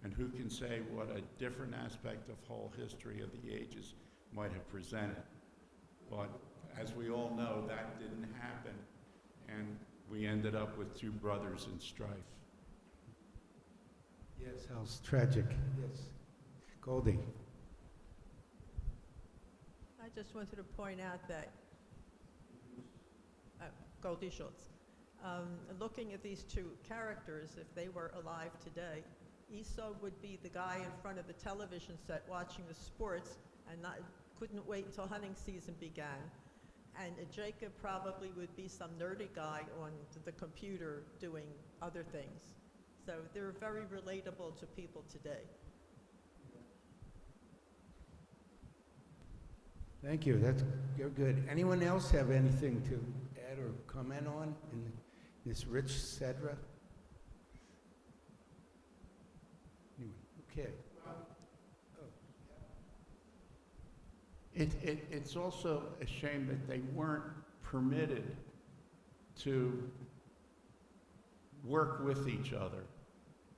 and who can say what a different aspect of whole history of the ages might have presented. But as we all know, that didn't happen, and we ended up with two brothers in strife. Yes, how tragic. Yes. Goldie. I just wanted to point out that, Goldie Schultz, looking at these two characters, if they were alive today, Esau would be the guy in front of the television set watching the sports and couldn't wait until hunting season began. And Jacob probably would be some nerdy guy on the computer doing other things. So they're very relatable to people today. Thank you. You're good. Anyone else have anything to add or comment on in this rich cedra? Anyone? Okay. It's also a shame that they weren't permitted to work with each other.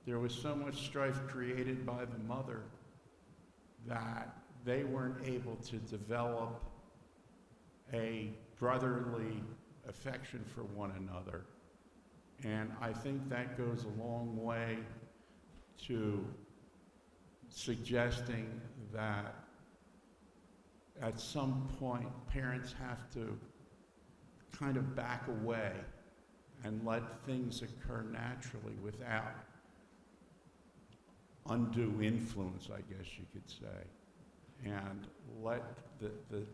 There was so much strife created by the mother that they weren't able to develop a brotherly affection for one another. And I think that goes a long way to suggesting that at some point parents have to kind of back away and let things occur naturally without undue influence, I guess you could say, and let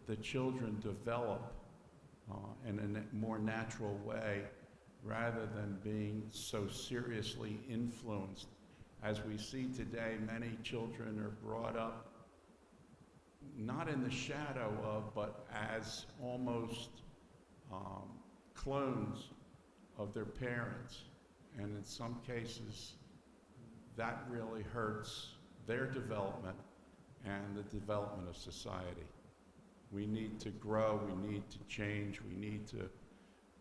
the children develop in a more natural way rather than being so seriously influenced. As we see today, many children are brought up not in the shadow of, but as almost clones of their parents. And in some cases, that really hurts their development and the development of society. We need to grow, we need to change, we need to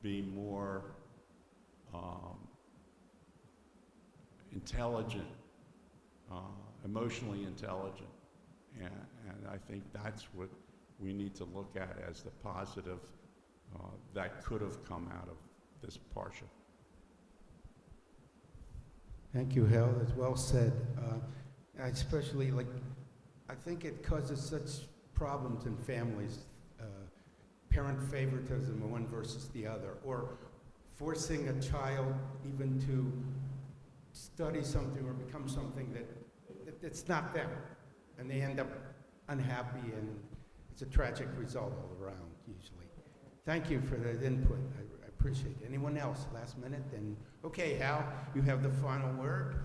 be more intelligent, emotionally intelligent. And I think that's what we need to look at as the positive that could have come out of this parsha. Thank you, Hal. That's well said. I especially I think it causes such problems in families, parent favoritism of one versus the other, or forcing a child even to study something or become something that's not them, and they end up unhappy, and it's a tragic result all around, usually. Thank you for that input. I appreciate it. Anyone else? Last minute? Then, okay, Hal, you have the final word,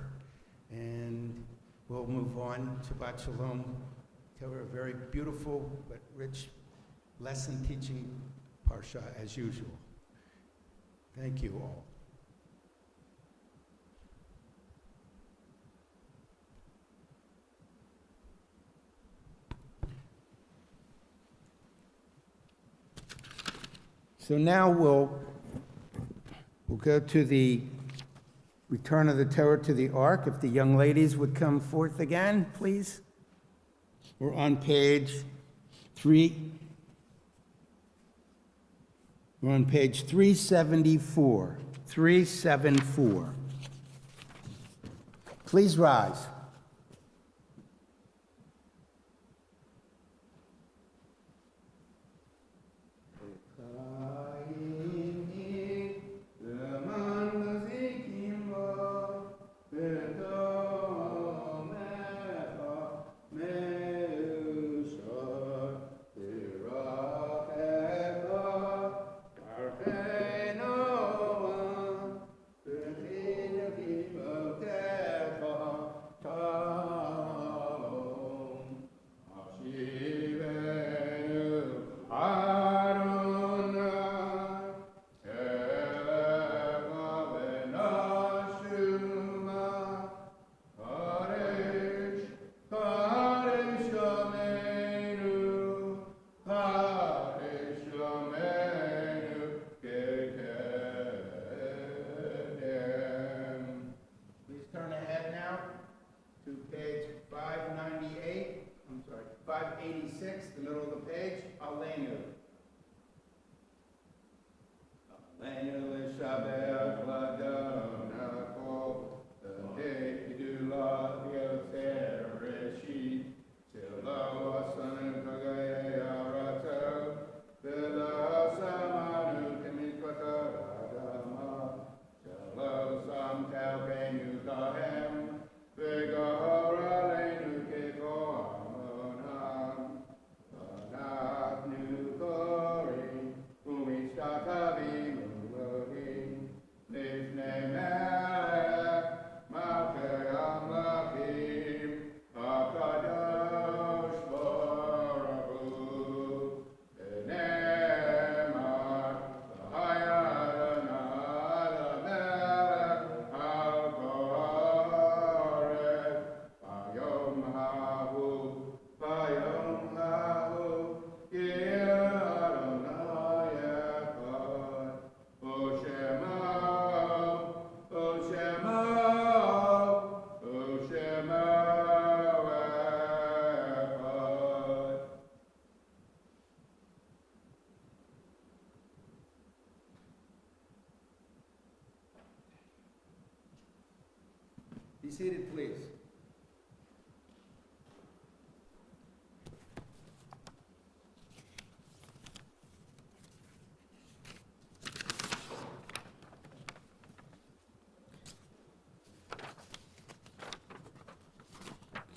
and we'll move on. Shabbat Shalom. Tell her a very beautiful but rich lesson teaching parsha as usual. Thank you all. So now we'll go to the return of the Torah to the Ark. If the young ladies would come forth again, please. We're on page 3. We're on page 374. 374. Please rise. Aleinu. Aleinu l'shabbat l'adon ha'kol, l'dei gidula v'yoter reshit, tilo asanu kagayei ha'rato, v'lo samanu k'mitzvoto ha'adama, tilo sam kalkeinu kahem, v'gahor aleinu k'ko amonam, v'natnu kori, u'mishtakavi mulodim, lifnei melech, malchei amlachim, HaKadosh Baruch Hu, v'ne'emar, v'haya Adonai l'melech al kol haaretz, v'yom hahu, yeh Adonai echad, U'shemo, U'shemo, U'shemo echad. Be seated, please.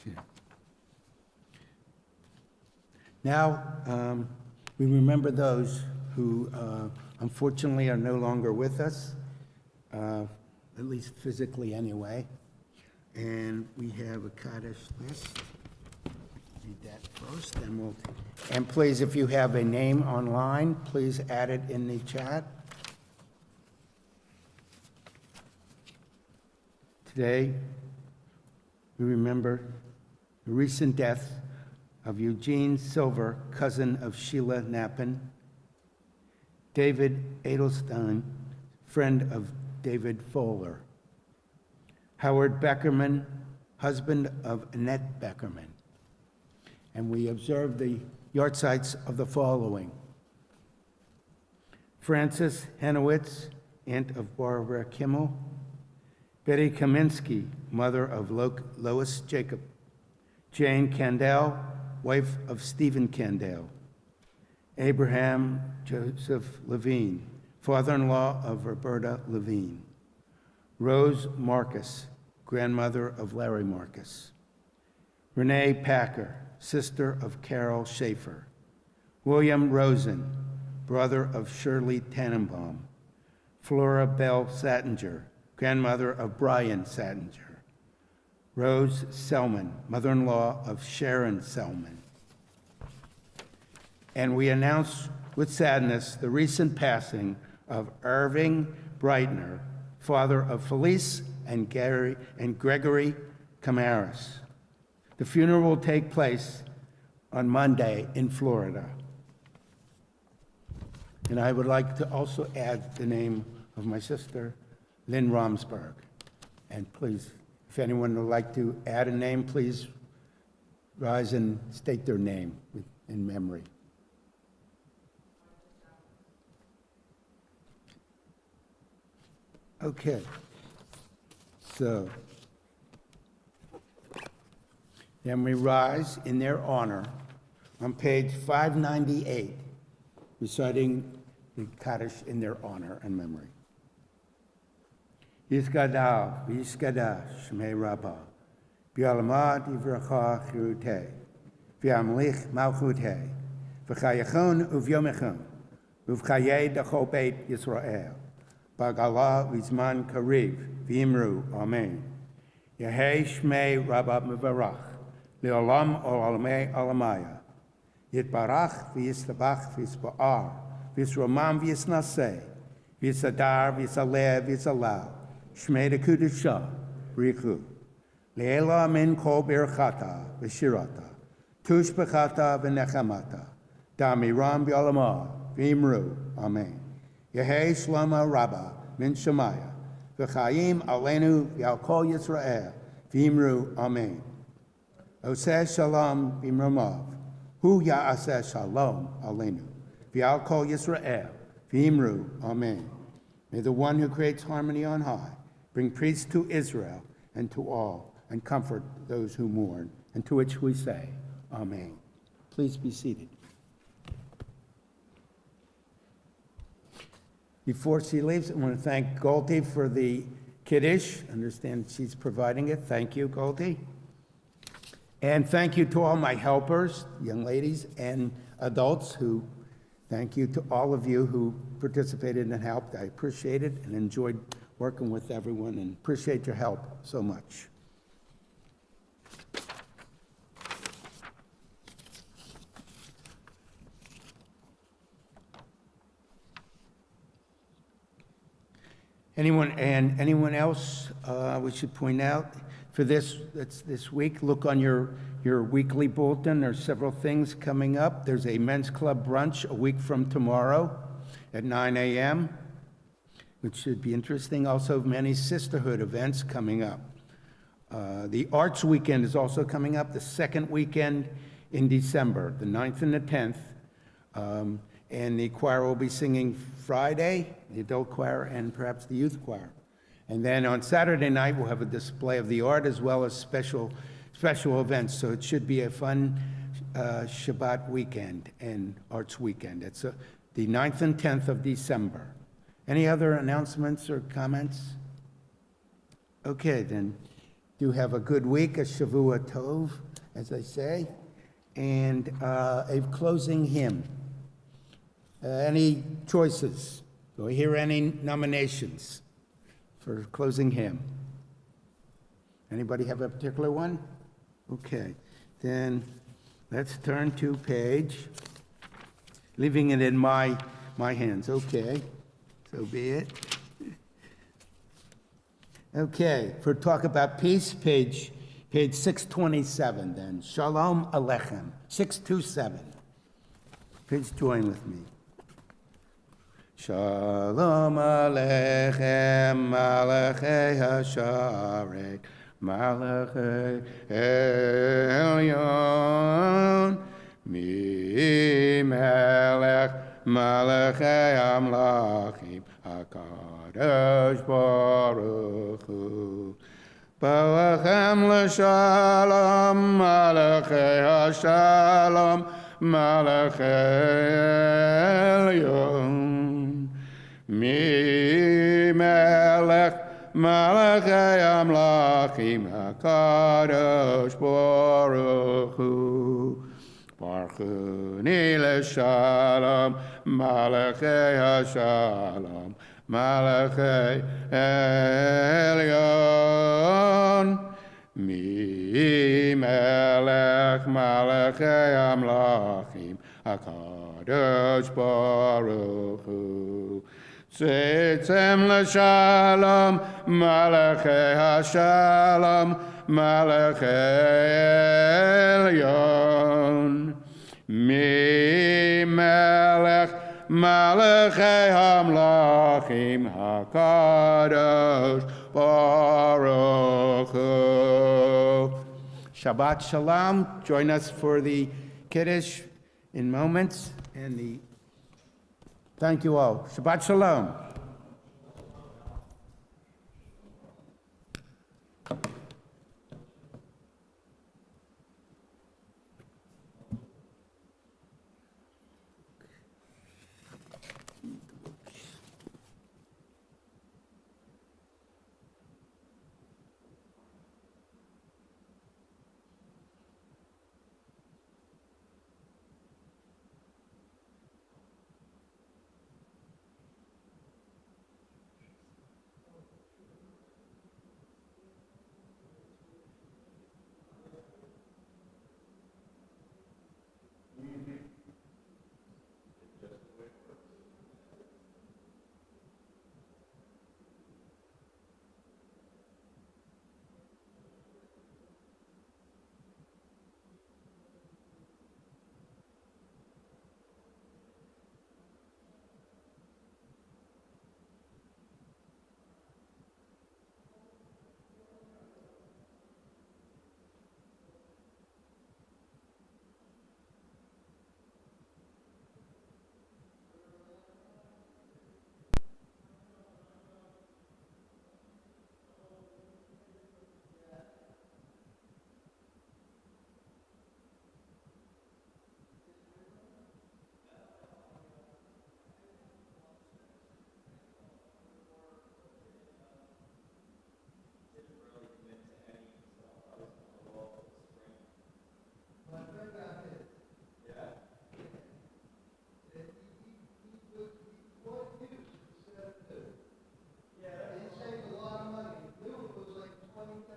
Okay. Now, we remember those who unfortunately are no longer with us, at least physically anyway. And we have a Kaddish list. Read that first, then we'll, and please, if you have a name online, please add it in the chat. Today, we remember the recent death of Eugene Silver, cousin of Sheila Knappen, David Edelstein, friend of David Fowler, Howard Beckerman, husband of Annette Beckerman. And we observe the yahrzeits of the following: Frances Henowitz, aunt of Barbara Kimmel, Betty Kaminsky, mother of Lois Jacob, Jane Candell, wife of Stephen Candell, Abraham Joseph Levine, father-in-law of Roberta Levine, Rose Marcus, grandmother of Larry Marcus, Renee Packer, sister of Carol Schaefer, William Rosen, brother of Shirley Tannenbaum, Flora Bell Sattinger, grandmother of Brian Sattinger, Rose Selman, mother-in-law of Sharon Selman. And we announce with sadness the recent passing of Irving Breitner, father of Felice and Gregory Camaras. The funeral will take place on Monday in Florida. And I would like to also add the name of my sister, Lynn Romsberg. And please, if anyone would like to add a name, please rise and state their name in memory. Okay. So, then we rise in their honor on page 598, reciting the Kaddish in their honor and memory. Yizgadal, v'yizgadash, shmei rabbah, v'yalamad yivracha chirutei, v'yamlich malchutei, v'chayachon uvyomechon, uv'chayei dachol beit Yisrael, b'gala v'zman kariv, v'imru, amen. Yehei shmei rabbah mevarach, le'olam olamei alamaya, yitbarach v'yistabach v'yisba'ar, v'yisromam v'yisnaseh, v'yisadar v'yisaleh v'yisalau, shmei dekudusha, brichu, le'ela min kol birchata v'shirata, tush b'chata v'nechamata, damiram v'yalama v'imru, amen. Yehei shlama rabbah min shemaya, v'chayim alenu v'al kol Yisrael, v'imru, amen. Oseh shalom v'imromav, Hu ya'aseh shalom aleinu. V'al kol Yisrael. V'imru. Amen. May the one who creates harmony on high bring peace to Israel and to all, and comfort those who mourn, and to which we say, Amen. Please be seated. Before she leaves, I want to thank Goldie for the Kiddush. I understand she's providing it. Thank you, Goldie. And thank you to all my helpers, young ladies and adults thank you to all of you who participated and helped. I appreciate it and enjoyed working with everyone and appreciate your help so much. Anyone else we should point out for this week? Look on your weekly bulletin. There's several things coming up. There's a men's club brunch a week from tomorrow at 9 a.m., which should be interesting. Also, many sisterhood events coming up. The Arts Weekend is also coming up, the second weekend in December, the 9th and the 10th. And the choir will be singing Friday, the adult choir, and perhaps the youth choir. And then on Saturday night, we'll have a display of the art as well as special events. So it should be a fun Shabbat weekend and Arts Weekend. It's the 9th and 10th of December. Any other announcements or comments? Okay, then do have a good week, a Shavua Tov, as I say, and a closing hymn. Any choices? Do I hear any nominations for closing hymn? Anybody have a particular one? Okay, then let's turn to page, leaving it in my hands. Okay, so be it. Okay, for talk about peace, page 627 then. Shalom Aleichem, 627. Please join with me. Shalom Aleichem, Malachei HaSharet, Malachei Elyon, Mi Melech, Malachei Amlachim, HaKadosh Baruch Hu. Balachem l'shalom, Malachei HaShalom, Malachei Elyon. Mi melech malachei amlachim HaKadosh Baruch Hu. Baruchuni l'shalom, Malachei HaShalom, Malachei Elyon. Mi melech malachei amlachim HaKadosh Baruch Hu. Tzitzem l'shalom, Malachei HaShalom, Malachei Elyon. Mi melech malachei hamlachim HaKadosh Baruch Hu. Shabbat Shalom. Join us for the Kiddush in moments and thank you all. Shabbat Shalom.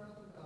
President,